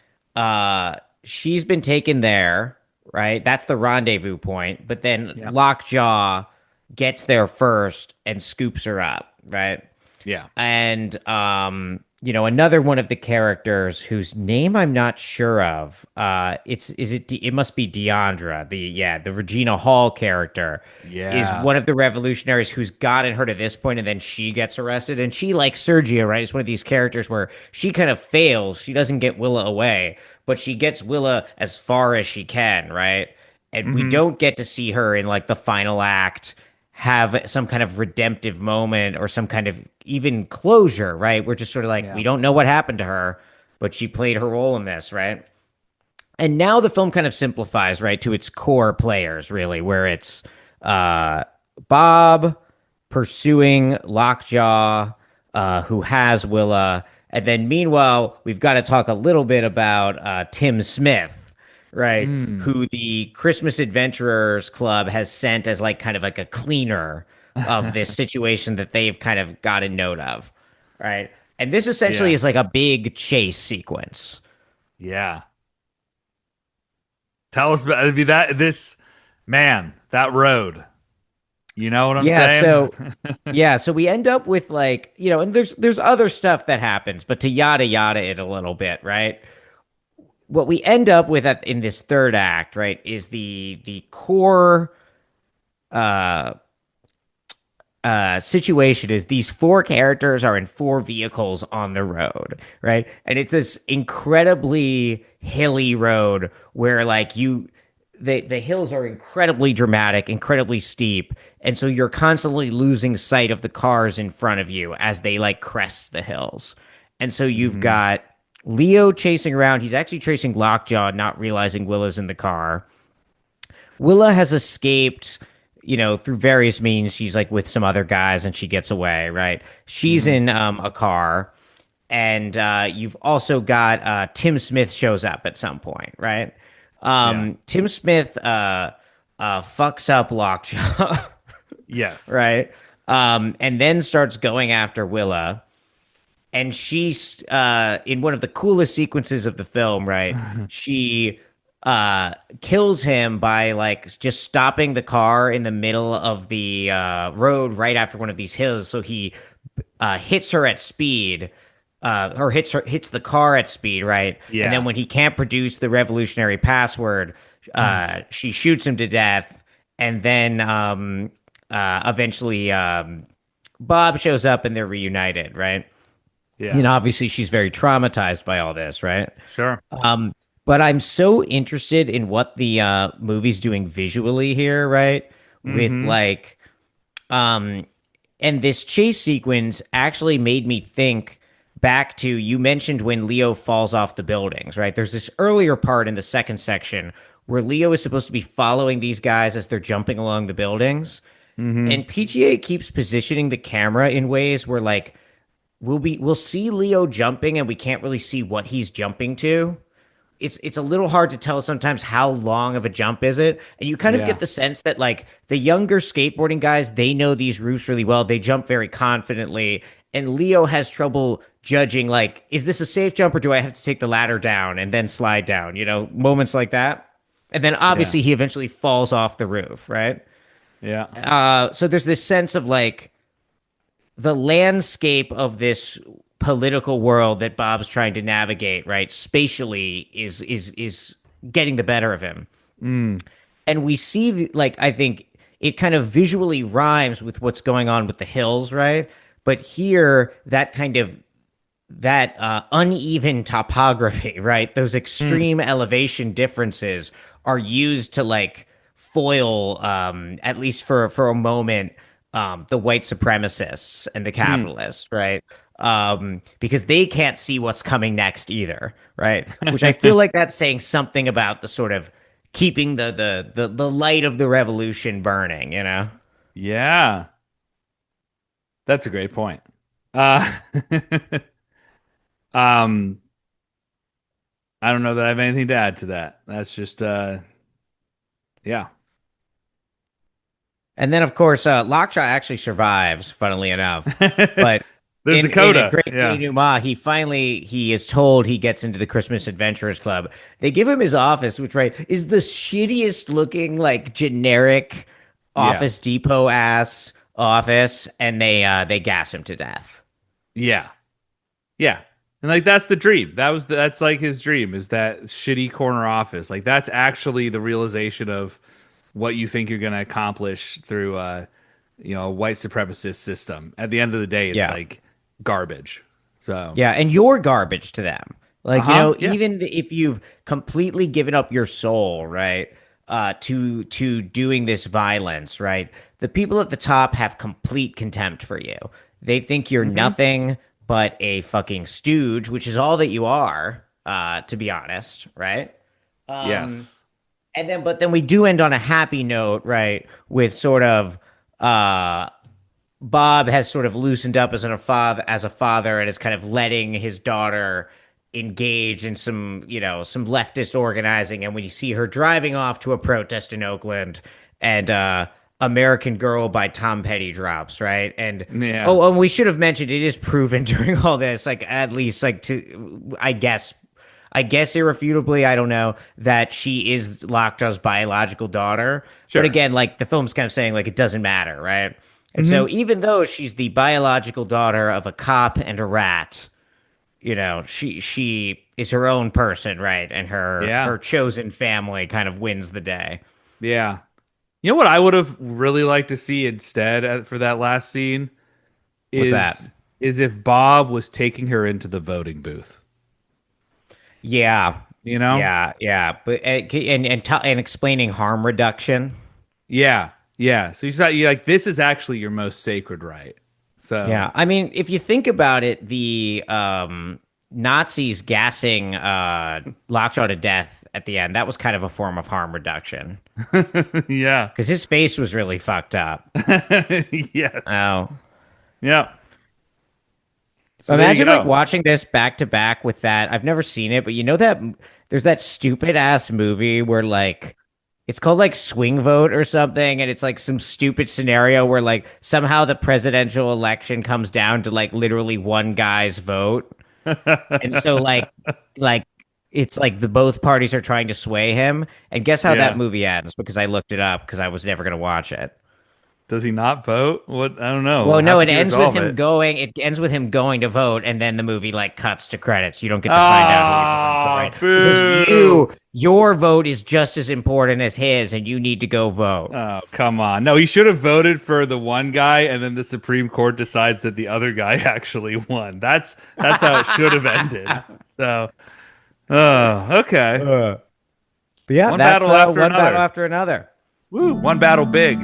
she's been taken there, right? That's the rendezvous point. But then Yeah. Lockjaw gets there first and scoops her up, right? Yeah. And another one of the characters whose name I'm not sure of. It must be Deandra, the Regina Hall character is Yeah. one of the revolutionaries who's gotten her to this point, and then she gets arrested. And she, like Sergio, right, is one of these characters where she kind of fails. She doesn't get Willa away, but she gets Willa as far as she can, right? And we Hmm. don't get to see her in like the final act have some kind of redemptive moment or some kind of even closure, right? We're just sort of like, Yeah. we don't know what happened to her, but she played her role in this, right? And now the film kind of simplifies, right, to its core players, really, where it's Bob pursuing Lockjaw, who has Willa. And then meanwhile, we've got to talk a little bit about Tim Smith, right? Mm. Who the Christmas Adventurers Club has sent as like kind of like a cleaner of this situation that they've kind of got a note of, right? And this essentially Yeah. is like a big chase sequence. Yeah. Tell us about this man, that road. You know what I'm Yeah, saying? so we end up with like, and there's other stuff that happens, but to yada yada it a little bit, right? What we end up with in this third act, right, is the core uh situation is these four characters are in four vehicles on the road, right? And it's this incredibly hilly road where like the hills are incredibly dramatic, incredibly steep, and so you're constantly losing sight of the cars in front of you as they like crest the hills. And so you've Hmm. got Leo chasing around. He's actually chasing Lockjaw, not realizing Willa's in the car. Willa has escaped, through various means. She's like with some other guys and she gets away, right? She's Hmm. in a car. And you've also got Tim Smith shows up at some point, right? Yeah. Tim Smith fucks up Lockjaw, Yes. right? And then starts going after Willa. And she's in one of the coolest sequences of the film, right? She kills him by like just stopping the car in the middle of the road right after one of these hills. So he hits her at speed, or hits the car at speed, right? And then Yeah. when he can't produce the revolutionary password, she shoots him to death. And then eventually Bob shows up and they're reunited, right? Yeah. Obviously she's very traumatized by all this, right? Sure. But I'm so interested in what the movie's doing visually here, right? With Hmm. like, and this chase sequence actually made me think back to you mentioned when Leo falls off the buildings, right? There's this earlier part in the second section where Leo is supposed to be following these guys as they're jumping along the buildings. Hmm. And PGA keeps positioning the camera in ways where like we'll see Leo jumping and we can't really see what he's jumping to. It's a little hard to tell sometimes how long of a jump is it, and you kind of Yeah. get the sense that like the younger skateboarding guys, they know these routes really well, they jump very confidently, and Leo has trouble judging like, is this a safe jump or do I have to take the ladder down and then slide down, moments like that. And then Yeah. obviously he eventually falls off the roof, right? Yeah. So there's this sense of like the landscape of this political world that Bob's trying to navigate, right? Spatially is getting the better of him. Mm. And we see like I think it kind of visually rhymes with what's going on with the hills, right? But here that kind of that uneven topography, right? Those Mm. extreme elevation differences are used to like foil, at least for a moment, the white supremacists and the Mm. capitalists, right? Because they can't see what's coming next either, right? Which I feel like that's saying something about the sort of keeping the light of the revolution burning, you know? Yeah. That's a great point. Uh, um, I don't know that I have anything to add to that. That's just, yeah. And then, of course, Lockjaw actually survives, funnily enough. But There's in a Dakota. great Yeah. denouement, he is told he gets into the Christmas Adventurers Club. They give him his office, which right is the shittiest looking like generic Yeah. Office Depot ass office, and they gas him to death. Yeah. Yeah. And like that's the dream. That's like his dream is that shitty corner office. Like that's actually the realization of what you think you're going to accomplish through a white supremacist system. At the end of the day, it's Yeah. like garbage. So, Yeah, and you're garbage to them. Like, uh-huh. Yeah. even if you've completely given up your soul, right, to doing this violence, right? The people at the top have complete contempt for you. They think you're Hmm. nothing but a fucking stooge, which is all that you are, to be honest, right? Yes. But then we do end on a happy note, right? With sort of uh Bob has sort of loosened up as a father and is kind of letting his daughter engage in some leftist organizing. And when you see her driving off to a protest in Oakland and American Girl by Tom Petty drops, right? And Yeah. oh, and we should have mentioned it is proven during all this, like at least like to I guess irrefutably, I don't know, that she is Lockjaw's biological daughter. But Sure. again, like the film's kind of saying like it doesn't matter, right? And so Hmm. even though she's the biological daughter of a cop and a rat, she is her own person, right? And Yeah. her chosen family kind of wins the day. Yeah. You know what I would have really liked to see instead for that last scene What's that? is if Bob was taking her into the voting booth. Yeah, You know? yeah. But and explaining harm reduction. Yeah. Yeah. So you like this is actually your most sacred right. So Yeah, I mean, if you think about it, the Nazis gassing Lockjaw to death at the end, that was kind of a form of harm reduction yeah. because his face was really fucked up. Yes. Oh, Yeah. So there you imagine like go. watching this back to back with that. I've never seen it, but you know that there's that stupid ass movie where like it's called like Swing Vote or something, and it's like some stupid scenario where like somehow the presidential election comes down to like literally one guy's vote. And so like it's like the both parties are trying to sway him. And guess how that Yeah. movie ends? Because I looked it up because I was never gonna watch it. Does he not vote? What? I don't know. Well, How no, it could you ends with resolve him it? going. It ends with him going to vote, and then the movie like cuts to credits. You don't get to find out who he voted for, Ah, right? Because boo. your vote is just as important as his, and you need to go vote. Oh, come on. No, he should have voted for the one guy and then the Supreme Court decides that the other guy actually won. That's how it should have ended. So, oh, okay. But yeah, One that's battle after one battle another. after another. Woo, one battle big.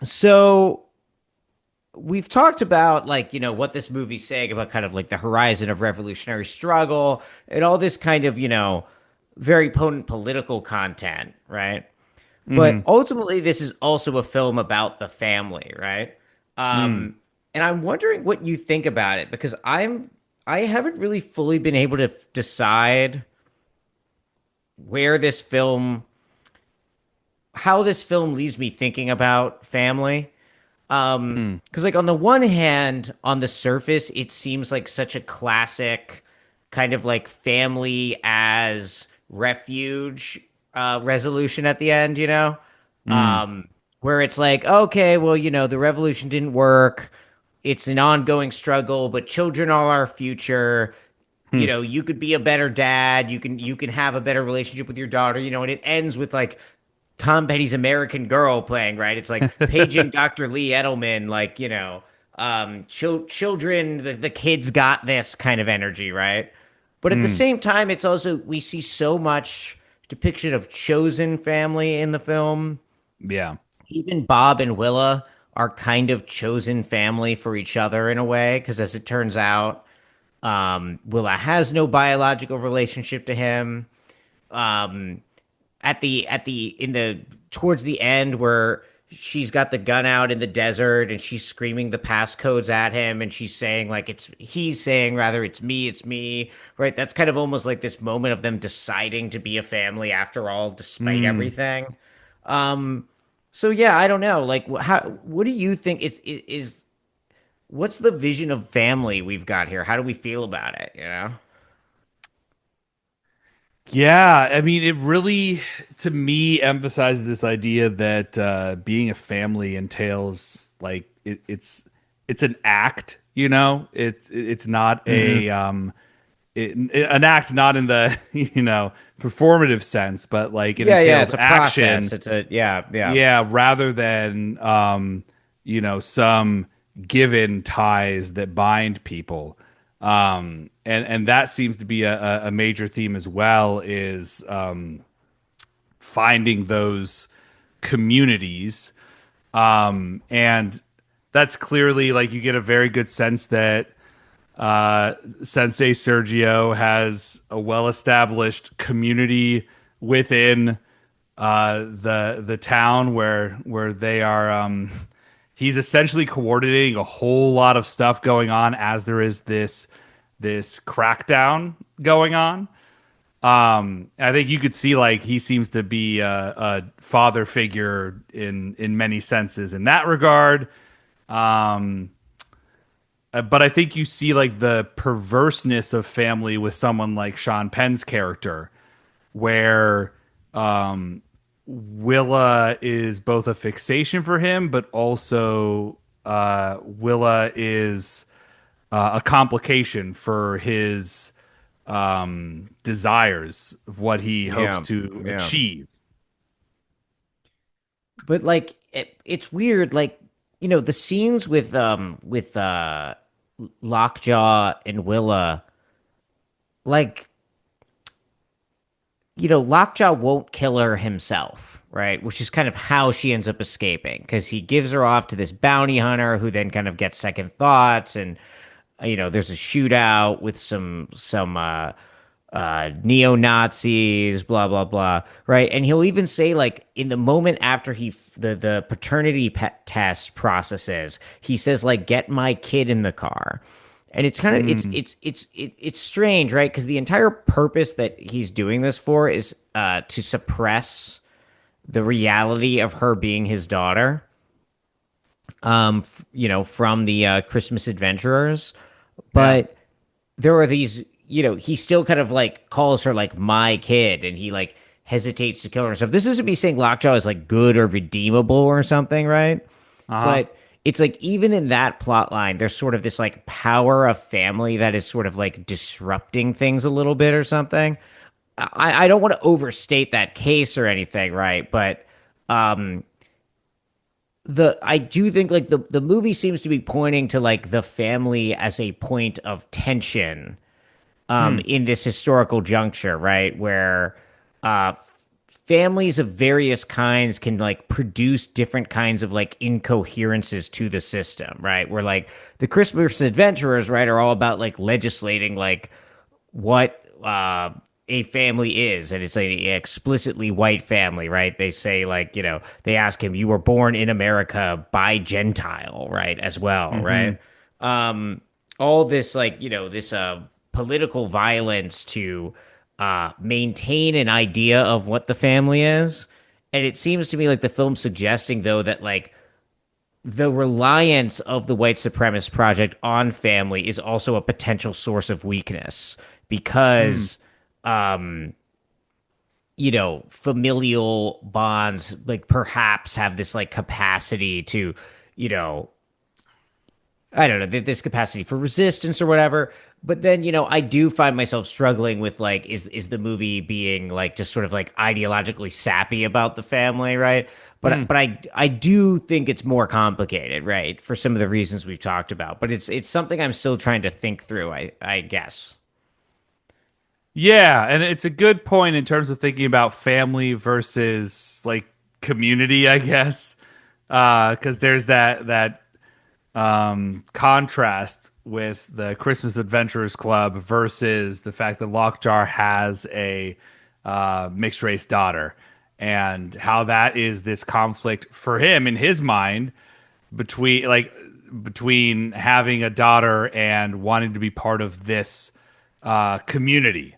So we've talked about like, what this movie's saying about kind of like the horizon of revolutionary struggle and all this kind of, very potent political content, right? But Hmm. ultimately, this is also a film about the family, right? Mm. And I'm wondering what you think about it because I haven't really fully been able to decide where this film, how this film leaves me thinking about family. Mm. Because like on the one hand, on the surface, it seems like such a classic kind of like family as refuge resolution at the end, Mm. where it's like, okay, well, the revolution didn't work. It's an ongoing struggle, but children are our future. Hmm. You could be a better dad. You can have a better relationship with your daughter, and it ends with like Tom Petty's American Girl playing, right? It's like paging Dr. Lee Edelman, like, children, the kids got this kind of energy, right? But at the Mm. same time, it's also, we see so much depiction of chosen family in the film. Yeah. Even Bob and Willa are kind of chosen family for each other in a way, because as it turns out, Willa has no biological relationship to him. Um, at the in the towards the end where she's got the gun out in the desert and she's screaming the passcodes at him and she's saying like he's saying rather it's me, right? That's kind of almost like this moment of them deciding to be a family after all, despite Mm. everything. um so yeah, I don't know, like what do you think is what's the vision of family we've got here? How do we feel about it? Yeah, I mean, it really, to me, emphasizes this idea that being a family entails like it's an act, you know. It's not Mm-hmm. an act, not in the performative sense, but like it Yeah, entails it's a process. action. It's a yeah. Yeah, rather than some given ties that bind people. And that seems to be a major theme as well, is finding those communities. And that's clearly, like, you get a very good sense that Sensei Sergio has a well-established community within the town where they are. He's essentially coordinating a whole lot of stuff going on as there is this crackdown going on. I think you could see, like, he seems to be a father figure in many senses in that regard. Um, but I think you see like the perverseness of family with someone like Sean Penn's character, where Willa is both a fixation for him, but also Willa is a complication for his desires of what he hopes Yeah, to yeah. achieve. But like it's weird, like the scenes with Lockjaw and Willa, like Lockjaw won't kill her himself, right? Which is kind of how she ends up escaping because he gives her off to this bounty hunter who then kind of gets second thoughts, and there's a shootout with some neo Nazis, blah blah blah, right? And he'll even say like in the moment after the paternity test processes, he says like, "Get my kid in the car." And it's kind of Mm, it's strange, right? Because the entire purpose that he's doing this for is to suppress the reality of her being his daughter, from the Christmas adventurers. yeah. But there are these, he still kind of like calls her like my kid, and he like hesitates to kill her and stuff. This isn't me saying Lockjaw is like good or redeemable or something, right? Uh-huh. But it's like even in that plot line, there's sort of this like power of family that is sort of like disrupting things a little bit or something. I don't want to overstate that case or anything, right? But um the I do think like the movie seems to be pointing to like the family as a point of tension Hmm. in this historical juncture, right? Where families of various kinds can like produce different kinds of like incoherences to the system, right? Where like the Christmas adventurers, right, are all about like legislating like what a family is, and it's a explicitly white family, right? They say like, they ask him, you were born in America by Gentile, right, as well, Hmm. right? um all this like, this political violence to maintain an idea of what the family is. And it seems to me like the film's suggesting though that like the reliance of the white supremacist project on family is also a potential source of weakness Mm. because familial bonds like perhaps have this like capacity to, you know I don't know, this capacity for resistance or whatever. But then, I do find myself struggling with like, is the movie being like just sort of like ideologically sappy about the family, right? But Mm. I do think it's more complicated, right? For some of the reasons we've talked about. But it's something I'm still trying to think through, I guess. Yeah, and it's a good point in terms of thinking about family versus like community, I guess. Because there's that contrast with the Christmas Adventurers Club versus the fact that Lockjar has a mixed race daughter, and how that is this conflict for him in his mind between having a daughter and wanting to be part of this community.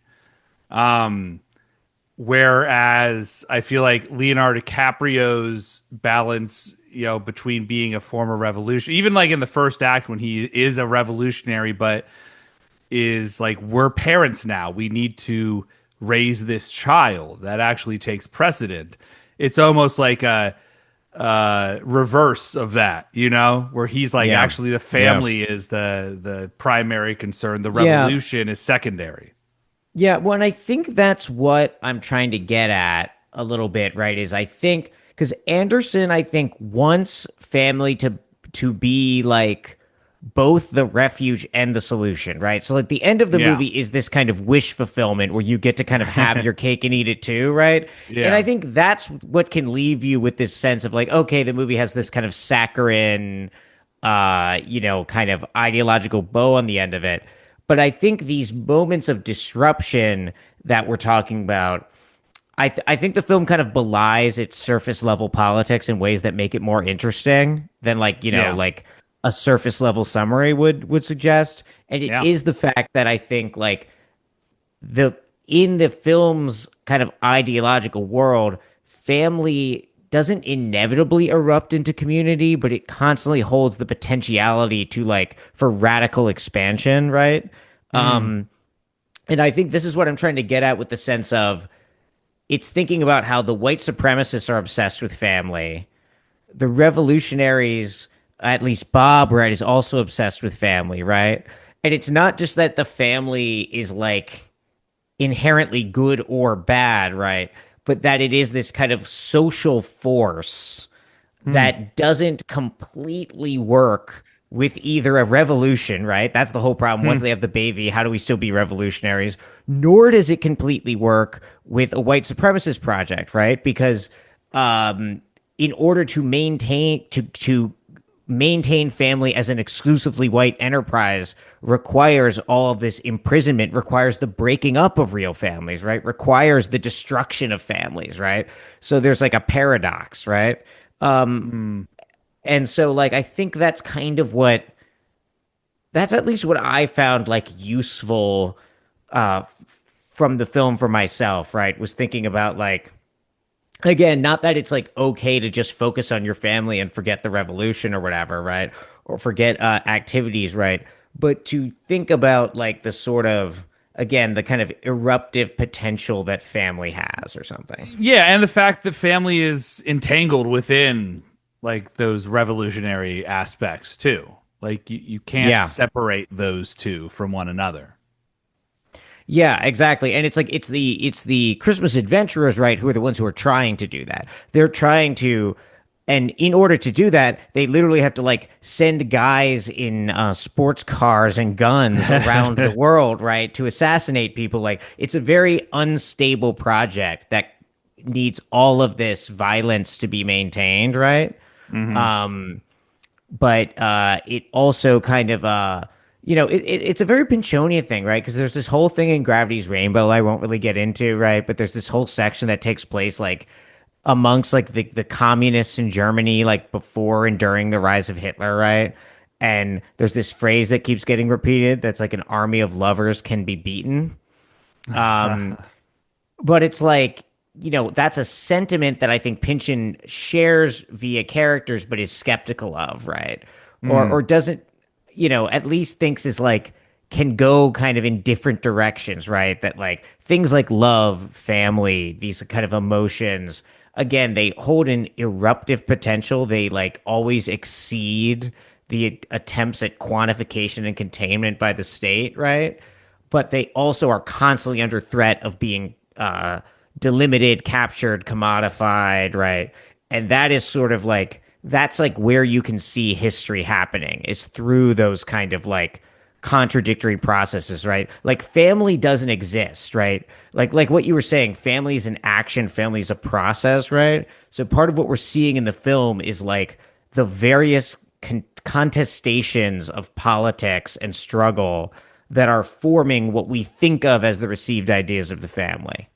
Whereas I feel like Leonardo DiCaprio's balance, between being a former revolution, even like in the first act when he is a revolutionary, but is like, we're parents now. We need to raise this child. That actually takes precedent. It's almost like a reverse of that, where he's like, Yeah. actually, the Yeah. family is the primary concern. The Yeah. revolution is secondary. Yeah, well, and I think that's what I'm trying to get at a little bit, right? Is I think because Anderson, I think, wants family to be like both the refuge and the solution, right? So like the end of the Yeah. movie is this kind of wish fulfillment where you get to kind of have your cake and eat it too, right? And I Yeah. think that's what can leave you with this sense of like, okay, the movie has this kind of saccharine kind of ideological bow on the end of it. But I think these moments of disruption that we're talking about, I think the film kind of belies its surface level politics in ways that make it more interesting than like, Yeah. like a surface level summary would suggest. And it Yeah. is the fact that I think like the in the film's kind of ideological world, family doesn't inevitably erupt into community, but it constantly holds the potentiality to like for radical expansion, right? Mm. And I think this is what I'm trying to get at with the sense of it's thinking about how the white supremacists are obsessed with family. The revolutionaries, at least Bob, right, is also obsessed with family, right? And it's not just that the family is like inherently good or bad, right? But that it is this kind of social force Mm. that doesn't completely work with either a revolution, right? That's the whole problem. Once Mm. they have the baby, how do we still be revolutionaries? Nor does it completely work with a white supremacist project, right? Because in order to maintain family as an exclusively white enterprise requires all of this imprisonment, requires the breaking up of real families, right? Requires the destruction of families, right? So there's like a paradox, right? Mm. And so like I think that's at least what I found like useful from the film for myself, right? Was thinking about like again, not that it's like okay to just focus on your family and forget the revolution or whatever, right? Or forget activities, right? But to think about like the sort of again the kind of eruptive potential that family has or something. Yeah, and the fact that family is entangled within like those revolutionary aspects too. Like you can't Yeah. separate those two from one another. Yeah, exactly. And it's like it's the Christmas adventurers, right, who are the ones who are trying to do that. They're trying to and in order to do that, they literally have to like send guys in sports cars and guns around the world, right, to assassinate people. Like it's a very unstable project that needs all of this violence to be maintained, right? Mhm. Um, but it also kind of it's a very Pinchonian thing, right? Because there's this whole thing in Gravity's Rainbow I won't really get into, right? But there's this whole section that takes place like amongst like the communists in Germany, like before and during the rise of Hitler, right? And there's this phrase that keeps getting repeated that's like an army of lovers can be beaten. Um, but it's like, that's a sentiment that I think Pynchon shares via characters, but is skeptical of, right? Or Mm. doesn't, at least thinks is like can go kind of in different directions, right? That like things like love, family, these kind of emotions, again, they hold an eruptive potential. They like always exceed the attempts at quantification and containment by the state, right? But they also are constantly under threat of being delimited, captured, commodified, right? And that is sort of like that's like where you can see history happening is through those kind of like contradictory processes, right? Like family doesn't exist, right? Like what you were saying, family is an action, family is a process, right? So part of what we're seeing in the film is like the various contestations of politics and struggle that are forming what we think of as the received ideas of the family.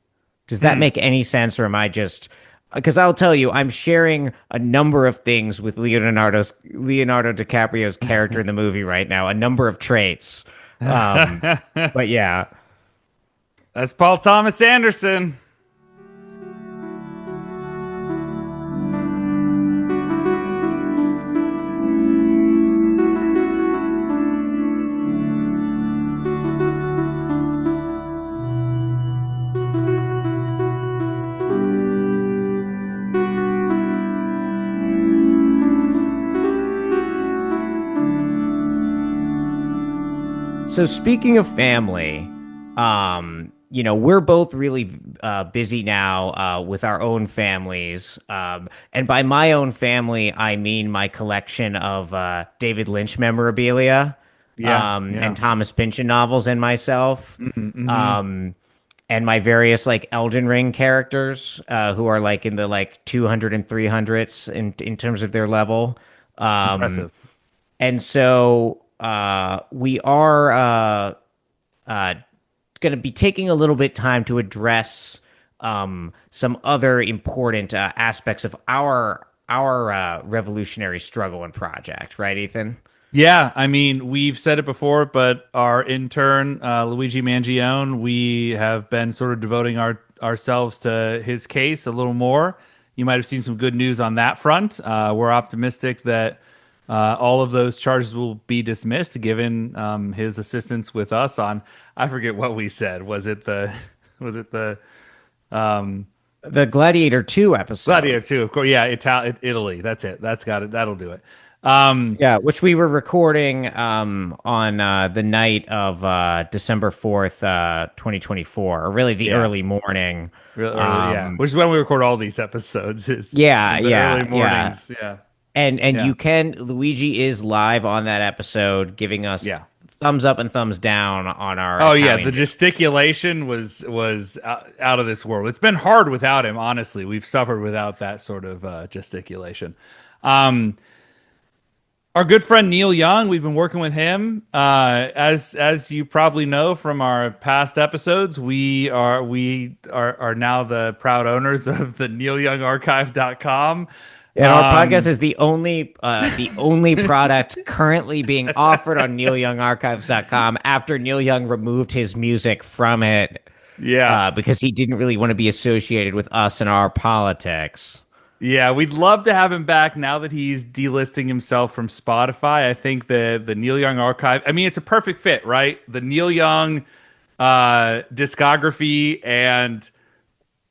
Does that Hmm. make any sense, or am I just? Because I'll tell you, I'm sharing a number of things with Leonardo DiCaprio's character in the movie right now, a number of traits. Um, but yeah, That's Paul Thomas Anderson. so speaking of family, we're both really busy now with our own families. And by my own family, I mean my collection of David Lynch memorabilia Yeah, and yeah. Thomas Pynchon novels and myself. Mm-hmm. Um, and my various like Elden Ring characters who are like in the like 200 and 300s in terms of their level. Um, Impressive. and so we are uh, going to be taking a little bit time to address some other important aspects of our revolutionary struggle and project, right, Ethan? Yeah, I mean, we've said it before, but our intern, Luigi Mangione, we have been sort of devoting ourselves to his case a little more. You might have seen some good news on that front. We're optimistic that all of those charges will be dismissed, given his assistance with us on. I forget what we said. Was it the? Was it the? The Gladiator 2 episode. Gladiator 2, of course. Yeah, Italy. That's it. That's got it. That'll do it. Yeah, which we were recording on the night of December 4th, 2024, or really the Yeah. early morning. Real early, yeah. Um, Which is when we record all these episodes, is yeah, in the yeah, early yeah. mornings. Yeah. And Yeah. you can Luigi is live on that episode giving us Yeah. thumbs up and thumbs down on our Oh yeah, the Italian joke. gesticulation was out of this world. It's been hard without him, honestly. We've suffered without that sort of gesticulation. Um, our good friend Neil Young, we've been working with him. As you probably know from our past episodes, we are now the proud owners of the neilyoungarchive.com. And our podcast is the only product currently being offered on neilyoungarchives.com after Neil Young removed his music from it Yeah. because he didn't really want to be associated with us and our politics. Yeah, we'd love to have him back now that he's delisting himself from Spotify. I think the Neil Young archive, I mean, it's a perfect fit, right? The Neil Young discography and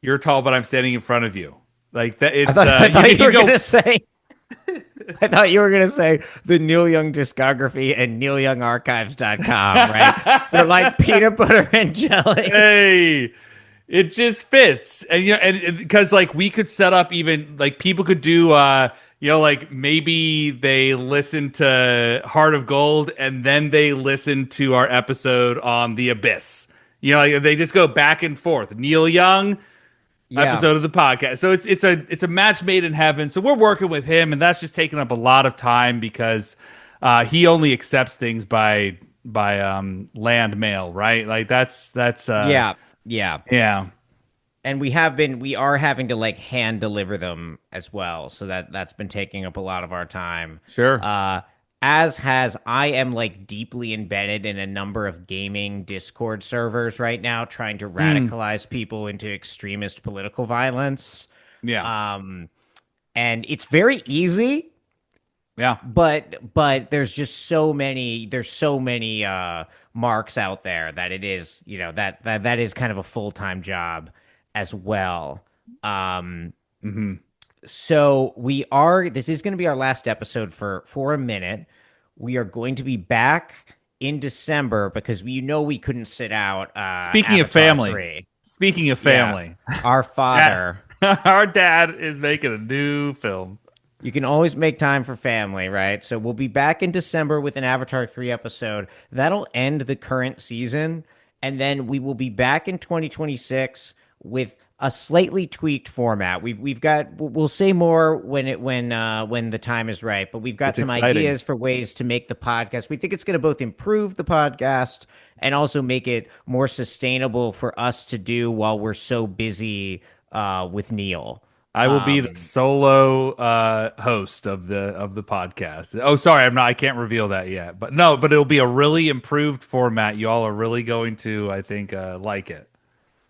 You're Tall, But I'm Standing in Front of You. Like that, I it's thought, I thought you were go, gonna say. I thought you were gonna say the Neil Young discography and neilyoungarchives.com, right? They're like peanut butter and jelly. hey, it just fits. And and because like we could set up, even like people could do like maybe they listen to Heart of Gold and then they listen to our episode on The Abyss. Like they just go back and forth. Neil Young, episode of the podcast. So it's a match made in heaven. So we're working with him, and that's just taking up a lot of time because he only accepts things by land mail, right? Like that's Yeah. yeah. And we are having to like hand deliver them as well. So that's been taking up a lot of our time. Sure. I am like deeply embedded in a number of gaming Discord servers right now, trying to radicalize people into extremist political violence. Yeah. And it's very easy, Yeah. but there's so many marks out there that it is, that is kind of a full-time job as well. So this is going to be our last episode for a minute. We are going to be back in December because we couldn't sit out. Speaking of Avatar family, 3. speaking of family, Our father. our dad is making a new film. You can always make time for family, right? So we'll be back in December with an Avatar 3 episode. That'll end the current season. And then we will be back in 2026 with a slightly tweaked format. We'll say more when the time is right, but we've got some ideas for ways to make the podcast. We think it's going to both improve the podcast and also make it more sustainable for us to do while we're so busy with Neil. I will be the solo host of the podcast. Oh, sorry, I can't reveal that yet. But it'll be a really improved format. You all are really going to, I think, like it.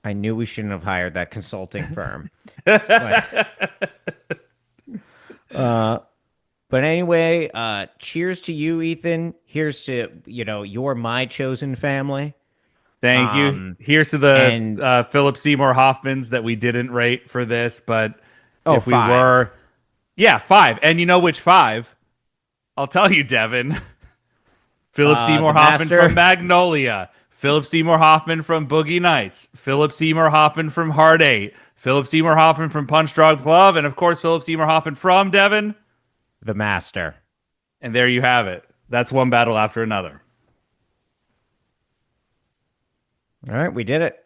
I knew we shouldn't have hired that consulting firm. But anyway, cheers to you, Ethan. Here's to, you're my chosen family. Thank you. Here's to the Philip Seymour Hoffmans that we didn't rate for this, but if we 5. were, 5. And you know which 5? I'll tell you, Devin. Philip Seymour Hoffman from Magnolia. Philip Seymour Hoffman from Boogie Nights, Philip Seymour Hoffman from Hard 8, Philip Seymour Hoffman from Punch Drunk Love, and of course Philip Seymour Hoffman from Devin, The Master. And there you have it. That's one battle after another. All right, we did it.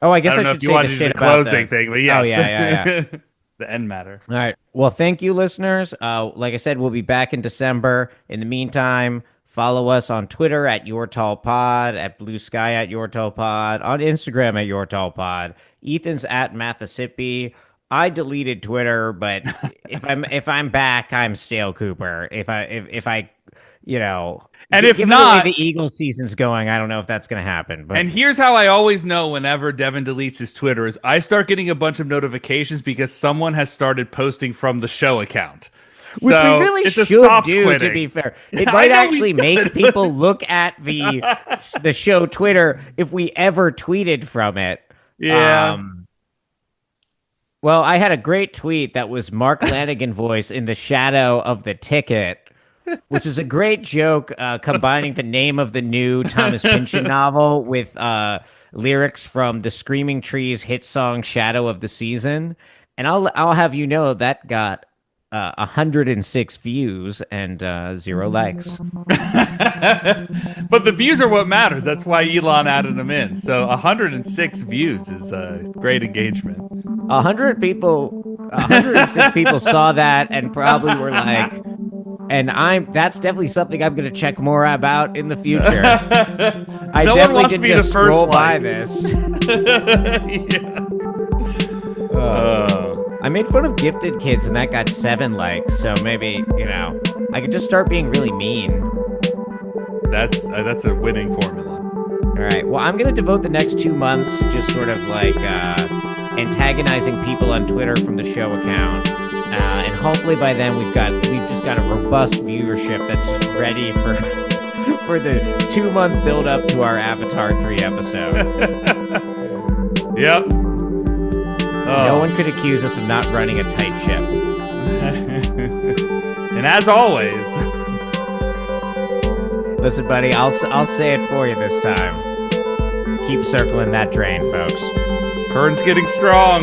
Oh, I guess I should say the shit about closing thing, but yes. Oh yeah. The end matter. All right. Well, thank you, listeners. Like I said, we'll be back in December. In the meantime, follow us on Twitter at YourTallPod, at Blue Sky at YourTallPod, on Instagram at YourTallPod. Ethan's at Mathasippi. I deleted Twitter, but if I'm back, I'm Stale Cooper. If I and if given not, the way the Eagles season's going, I don't know if that's going to happen. But. And here's how I always know whenever Devin deletes his Twitter is I start getting a bunch of notifications because someone has started posting from the show account. Which so we really should do, quitting. to be fair. It might actually make people look at the show Twitter if we ever tweeted from it. Yeah. Well, I had a great tweet that was Mark Lanigan voice in the shadow of the ticket, which is a great joke combining the name of the new Thomas Pynchon novel with lyrics from the Screaming Trees hit song Shadow of the Season. And I'll have you know that got 106 views and 0 likes. But the views are what matters. That's why Elon added them in. So 106 views is great engagement. 106 people saw that and probably were like, that's definitely something I'm going to check more about in the future. I no definitely one wants didn't to be just the first scroll by like. this. Yeah. I made fun of gifted kids and that got 7 likes. So maybe, I could just start being really mean. That's a winning formula. All right. Well, I'm going to devote the next 2 months to just sort of like antagonizing people on Twitter from the show account. And hopefully by then we've just got a robust viewership that's ready for the 2-month build up to our Avatar 3 episode. Yep. No one could accuse us of not running a tight ship. And as always, listen, buddy, I'll say it for you this time. Keep circling that drain, folks. current's getting strong.